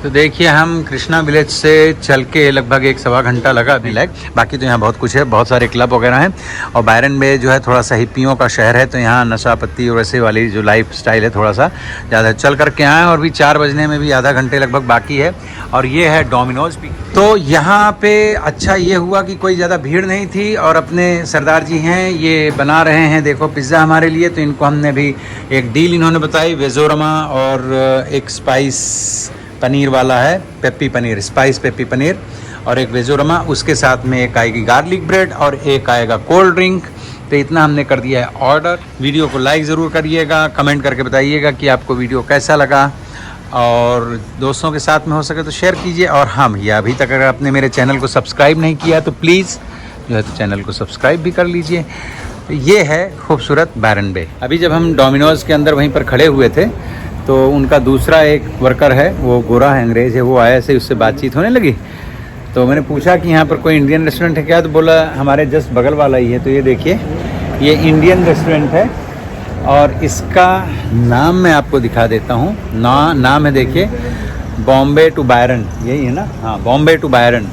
तो देखिए हम कृष्णा विलेज से चल के लगभग 1-1.25 घंटा लगा अभी लाइक। बाकी तो यहाँ बहुत कुछ है, बहुत सारे क्लब वगैरह हैं। और बायरन बे जो है थोड़ा सा हिप्पियों का शहर है, तो यहाँ नशा पत्ती और वैसे वाली जो लाइफ स्टाइल है थोड़ा सा ज़्यादा। चल करके आए और भी 4 बजने में भी आधा घंटे लगभग बाकी है। और ये है डोमिनोज भी। तो यहाँ पे अच्छा ये हुआ कि कोई ज़्यादा भीड़ नहीं थी और अपने सरदार जी हैं ये बना रहे हैं देखो पिज़्ज़ा हमारे लिए। तो इनको हमने भी एक डील इन्होंने बताई, वेजोरमा और एक स्पाइस पनीर वाला है, पेप्पी पनीर, स्पाइस पेप्पी पनीर और एक वेजोरमा। उसके साथ में एक आएगी गार्लिक ब्रेड और एक आएगा कोल्ड ड्रिंक। तो इतना हमने कर दिया है ऑर्डर। वीडियो को लाइक ज़रूर करिएगा, कमेंट करके बताइएगा कि आपको वीडियो कैसा लगा और दोस्तों के साथ में हो सके तो शेयर कीजिए। और हाँ भैया, अभी तक अगर आपने मेरे चैनल को सब्सक्राइब नहीं किया तो प्लीज़ जो है तो चैनल को सब्सक्राइब भी कर लीजिए। तो ये है खूबसूरत बायरन बे। अभी जब हम डोमिनोज़ के अंदर वहीं पर खड़े हुए थे तो उनका दूसरा एक वर्कर है, वो गोरा है, अंग्रेज़ है, वो आया से उससे बातचीत होने लगी। तो मैंने पूछा कि यहाँ पर कोई इंडियन रेस्टोरेंट है क्या, तो बोला हमारे जस्ट बगल वाला ही है। तो ये देखिए ये इंडियन रेस्टोरेंट है और इसका नाम मैं आपको दिखा देता हूँ। नाम है देखिए बॉम्बे टू बायरन, यही है ना? हाँ, Bombay to Byron,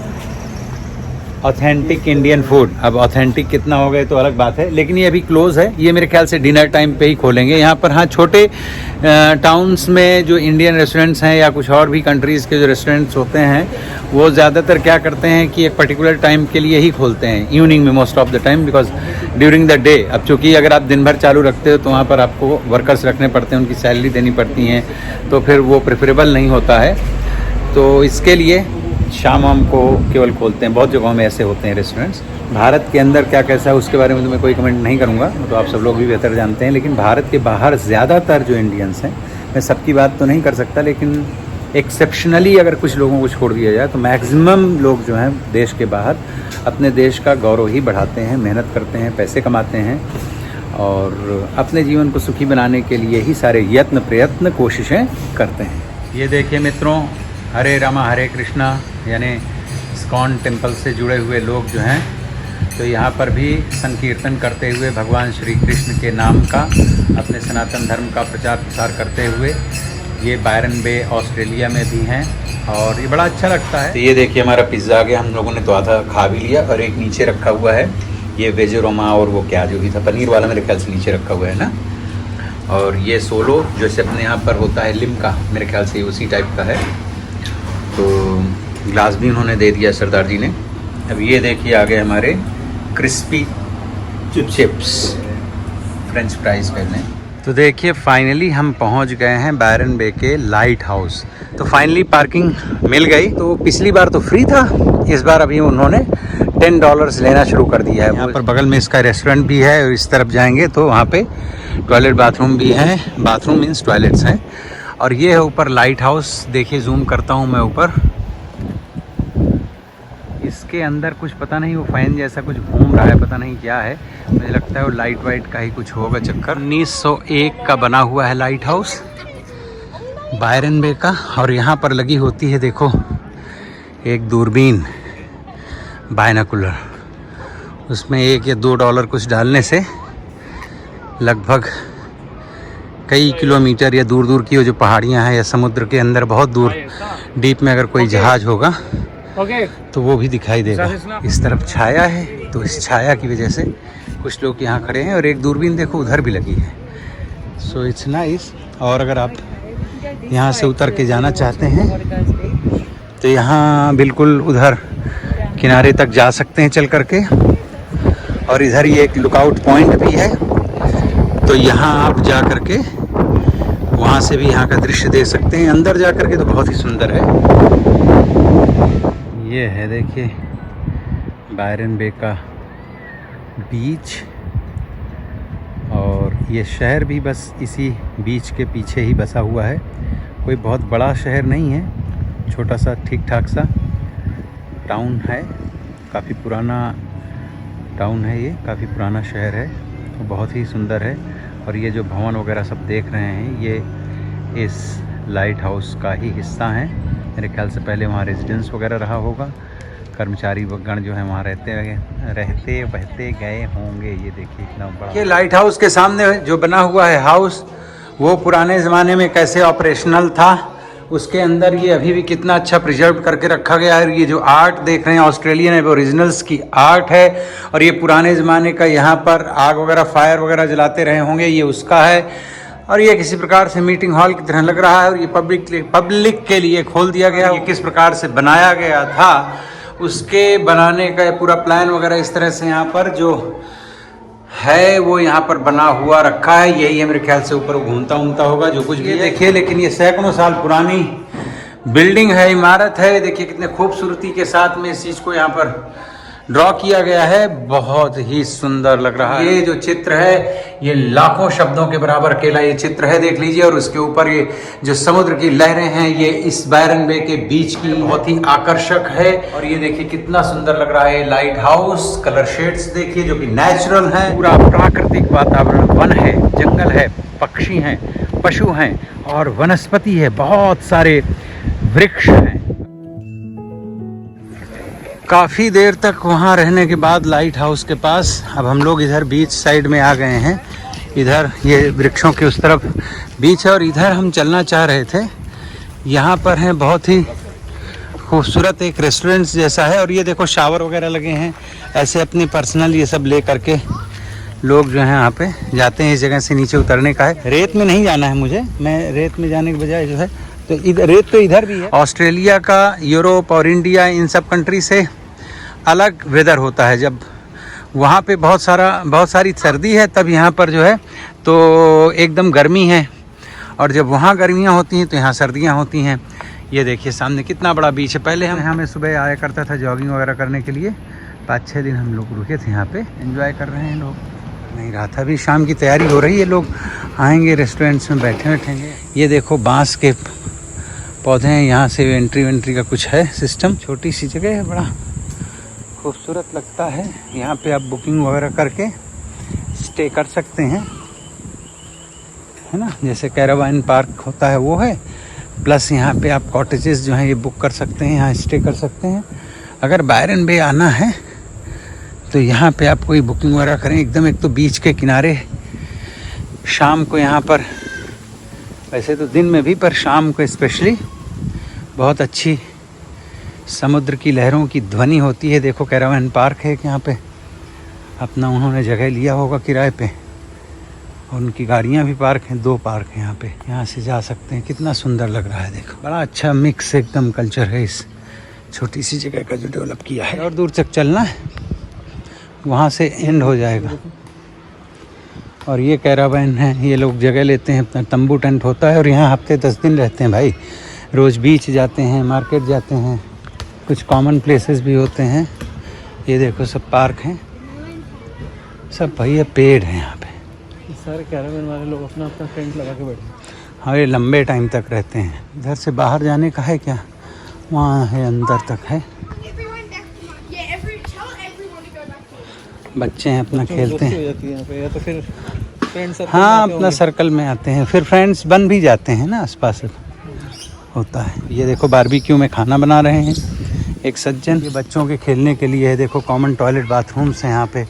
authentic Indian food. अब ऑथेंटिक कितना हो गए तो अलग बात है, लेकिन ये अभी क्लोज़ है। ये मेरे ख्याल से डिनर टाइम पे ही खोलेंगे यहाँ पर। हाँ, छोटे टाउन्स में जो इंडियन रेस्टोरेंट्स हैं या कुछ और भी कंट्रीज़ के जो रेस्टोरेंट्स होते हैं वो ज़्यादातर क्या करते हैं कि एक पर्टिकुलर टाइम के लिए ही खोलते हैं, इवनिंग में most of the time, because during the day. अब चूँकि अगर आप दिन भर चालू रखते हो तो वहाँ पर आपको वर्कर्स रखने पड़ते हैं, उनकी सैलरी देनी पड़ती हैं, तो फिर वो प्रेफरेबल नहीं होता है। तो इसके लिए शाम वाम को केवल खोलते हैं। बहुत जगहों में ऐसे होते हैं रेस्टोरेंट्स। भारत के अंदर क्या कैसा है उसके बारे में तो मैं कोई कमेंट नहीं करूँगा, तो आप सब लोग भी बेहतर जानते हैं। लेकिन भारत के बाहर ज़्यादातर जो इंडियंस हैं, मैं सबकी बात तो नहीं कर सकता, लेकिन एक्सेप्शनली अगर कुछ लोगों को छोड़ दिया जाए तो मैक्सिमम लोग जो हैं देश के बाहर अपने देश का गौरव ही बढ़ाते हैं, मेहनत करते हैं, पैसे कमाते हैं और अपने जीवन को सुखी बनाने के लिए ही सारे यत्न प्रयत्न कोशिशें करते हैं। ये देखिए मित्रों, हरे रामा हरे कृष्णा यानी इस्कॉन टेम्पल से जुड़े हुए लोग जो हैं तो यहाँ पर भी संकीर्तन करते हुए भगवान श्री कृष्ण के नाम का, अपने सनातन धर्म का प्रचार प्रसार करते हुए ये बायरन बे ऑस्ट्रेलिया में भी हैं और ये बड़ा अच्छा लगता है। तो ये देखिए हमारा पिज़्ज़ा आ गया, हम लोगों ने तो आधा खा भी लिया और एक नीचे रखा हुआ है, ये वेजोरोमा और वो क्या जो भी था पनीर वाला मेरे ख्याल से नीचे रखा हुआ है ना। और ये सोलो जैसे अपने यहाँ पर होता है लिम्का, मेरे ख्याल से उसी टाइप का है। तो ग्लास भी उन्होंने दे दिया सरदार जी ने। अब ये देखिए आगे हमारे क्रिस्पी चिप्स, फ्रेंच फ्राइज पहले। तो देखिए फाइनली हम पहुंच गए हैं बायरन बे के लाइट हाउस। तो फाइनली पार्किंग मिल गई। तो पिछली बार तो फ्री था, इस बार अभी उन्होंने $10 लेना शुरू कर दिया है। यहाँ पर बगल में इसका रेस्टोरेंट भी है और इस तरफ जाएंगे तो वहाँ पे टॉयलेट बाथरूम भी हैं, बाथरूम मीन्स टॉयलेट्स हैं। और ये है ऊपर लाइट हाउस, देखिए जूम करता हूँ मैं ऊपर। इसके अंदर कुछ पता नहीं, वो फैन जैसा कुछ घूम रहा है, पता नहीं क्या है, मुझे लगता है वो लाइट वाइट का ही कुछ होगा चक्कर। 1901 का बना हुआ है लाइट हाउस बायरन बे का। और यहाँ पर लगी होती है देखो एक दूरबीन, बायनाकुलर, उसमें $1 या $2 कुछ डालने से लगभग कई किलोमीटर या दूर दूर की वो जो पहाड़ियाँ हैं या समुद्र के अंदर बहुत दूर डीप में अगर कोई जहाज होगा तो वो भी दिखाई देगा। इस तरफ छाया है तो इस छाया की वजह से कुछ लोग यहाँ खड़े हैं और एक दूरबीन देखो उधर भी लगी है। So it's nice. और अगर आप यहाँ से उतर के जाना चाहते हैं तो यहाँ बिल्कुल उधर किनारे तक जा सकते हैं चल करके। और इधर ही एक लुकआउट पॉइंट भी है, तो यहाँ आप जा करके वहाँ से भी यहाँ का दृश्य देख सकते हैं। अंदर जा करके तो बहुत ही सुंदर है। ये है देखिए बायरन बे का बीच और ये शहर भी बस इसी बीच के पीछे ही बसा हुआ है। कोई बहुत बड़ा शहर नहीं है, छोटा सा ठीक ठाक सा टाउन है। काफ़ी पुराना टाउन है, ये काफ़ी पुराना शहर है, तो बहुत ही सुंदर है। और ये जो भवन वगैरह सब देख रहे हैं ये इस लाइट हाउस का ही हिस्सा हैं। मेरे ख्याल से पहले वहाँ रेजिडेंस वगैरह रहा होगा, कर्मचारी गण जो है वहाँ रहते बहते गए होंगे। ये देखिए इतना बड़ा ये लाइट हाउस के सामने जो बना हुआ है हाउस, वो पुराने ज़माने में कैसे ऑपरेशनल था, उसके अंदर ये अभी भी कितना अच्छा प्रिजर्व करके रखा गया है। ये जो आर्ट देख रहे हैं ऑस्ट्रेलियन एबोरिजिनल्स की आर्ट है, और ये पुराने ज़माने का यहाँ पर आग वगैरह फायर वगैरह जलाते रहे होंगे, ये उसका है। और ये किसी प्रकार से मीटिंग हॉल की तरह लग रहा है, और ये पब्लिक के लिए खोल दिया गया। ये किस प्रकार से बनाया गया था उसके बनाने का पूरा प्लान वगैरह इस तरह से यहाँ पर जो है वो यहाँ पर बना हुआ रखा है। यही है मेरे ख्याल से ऊपर घूमता होगा जो कुछ भी देखिए। लेकिन ये सैकड़ों साल पुरानी बिल्डिंग है, इमारत है। देखिए कितने खूबसूरती के साथ में इस चीज़ को यहाँ पर ड्रॉ किया गया है, बहुत ही सुंदर लग रहा है। ये जो चित्र है ये लाखों शब्दों के बराबर अकेला ये चित्र है, देख लीजिए। और उसके ऊपर ये जो समुद्र की लहरें हैं ये इस बायरन बे के बीच की बहुत ही आकर्षक है। और ये देखिए कितना सुंदर लग रहा है लाइट हाउस, कलर शेड्स देखिए जो कि नेचुरल है, पूरा प्राकृतिक वातावरण, वन है, जंगल है, पक्षी हैं, पशु हैं और वनस्पति है, बहुत सारे वृक्ष हैं। काफ़ी देर तक वहाँ रहने के बाद लाइट हाउस के पास अब हम लोग इधर बीच साइड में आ गए हैं। इधर ये वृक्षों के उस तरफ बीच है और इधर हम चलना चाह रहे थे। यहाँ पर है बहुत ही खूबसूरत एक रेस्टोरेंट जैसा है, और ये देखो शावर वगैरह लगे हैं। ऐसे अपनी पर्सनल ये सब ले करके लोग जो हैं यहाँ पे जाते हैं। इस जगह से नीचे उतरने का है, रेत में नहीं जाना है मुझे, मैं रेत में जाने के बजाय जो है तो इधर रेत तो इधर भी है। ऑस्ट्रेलिया का, यूरोप और इंडिया इन सब कंट्री से अलग वेदर होता है। जब वहाँ पे बहुत सारी सर्दी है तब यहाँ पर जो है तो एकदम गर्मी है, और जब वहाँ गर्मियाँ होती हैं तो यहाँ सर्दियाँ होती हैं। ये देखिए सामने कितना बड़ा बीच है। पहले हमें सुबह आया करता था जॉगिंग वगैरह करने के लिए, 5-6 दिन हम लोग रुके थे यहाँ पे, एंजॉय कर रहे हैं लोग। नहीं रहा था, अभी शाम की तैयारी हो रही है, लोग आएंगे रेस्टोरेंट्स में बैठेंगे। ये देखो बांस के पौधे हैं, यहाँ से एंट्री का कुछ है सिस्टम। छोटी सी जगह है, बड़ा खूबसूरत लगता है। यहाँ पे आप बुकिंग वगैरह करके स्टे कर सकते हैं, है ना, जैसे कैरावान पार्क होता है वो है। प्लस यहाँ पे आप कॉटेजेस जो हैं ये बुक कर सकते हैं, यहाँ स्टे कर सकते हैं। अगर बायरन बे आना है तो यहाँ पे आप कोई बुकिंग वगैरह करें एकदम, एक तो बीच के किनारे, शाम को यहाँ पर, वैसे तो दिन में भी पर शाम को स्पेशली बहुत अच्छी समुद्र की लहरों की ध्वनि होती है। देखो कैरावान पार्क है यहाँ पे, अपना उन्होंने जगह लिया होगा किराए पे, और उनकी गाड़ियाँ भी पार्क हैं, 2 पार्क हैं यहाँ पे, यहाँ से जा सकते हैं। कितना सुंदर लग रहा है, देखो बड़ा अच्छा मिक्स एकदम कल्चर है इस छोटी सी जगह का जो डेवलप किया है। और दूर तक चलना है, वहाँ से एंड हो जाएगा। और ये कैरावान है, ये लोग जगह लेते हैं, अपना तंबू टेंट होता है, और यहाँ हफ्ते 10 दिन रहते हैं भाई। रोज़ बीच जाते हैं, मार्केट जाते हैं, कुछ कॉमन प्लेसेस भी होते हैं। ये देखो सब पार्क हैं, सब भाई ये पेड़ हैं यहाँ पे। सारे कैरावान वाले लोग अपना टेंट लगा के बैठे। हाँ, ये लंबे टाइम तक रहते हैं। इधर से बाहर जाने का है क्या? वहाँ है, अंदर तक है। बच्चे हैं अपना खेलते हैं, या तो फिर फ्रेंड्स हाँ अपना सर्कल में आते हैं, फिर फ्रेंड्स बन भी जाते हैं ना, आसपास होता है। ये देखो बारबेक्यू में खाना बना रहे हैं एक सज्जन। ये बच्चों के खेलने के लिए है, देखो कॉमन टॉयलेट बाथरूम्स हैं यहाँ पे,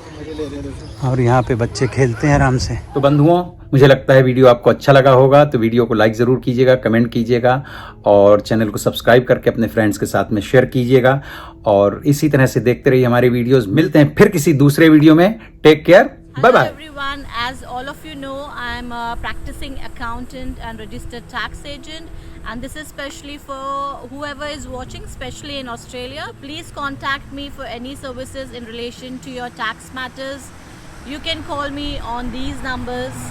और यहाँ पे बच्चे खेलते हैं आराम से। तो बंधुओं, मुझे लगता है वीडियो आपको अच्छा लगा होगा, तो वीडियो को लाइक ज़रूर कीजिएगा, कमेंट कीजिएगा, और चैनल को सब्सक्राइब करके अपने फ्रेंड्स के साथ में शेयर कीजिएगा। और इसी तरह से देखते रहिए हमारे वीडियोस। मिलते हैं फिर किसी दूसरे वीडियो में। Take care, bye bye. Hello everyone, as all of you know, I am a practicing accountant and registered tax agent, and this is especially for whoever is watching, especially in Australia. Please contact me for any services in relation to your tax matters. You can call me on these numbers.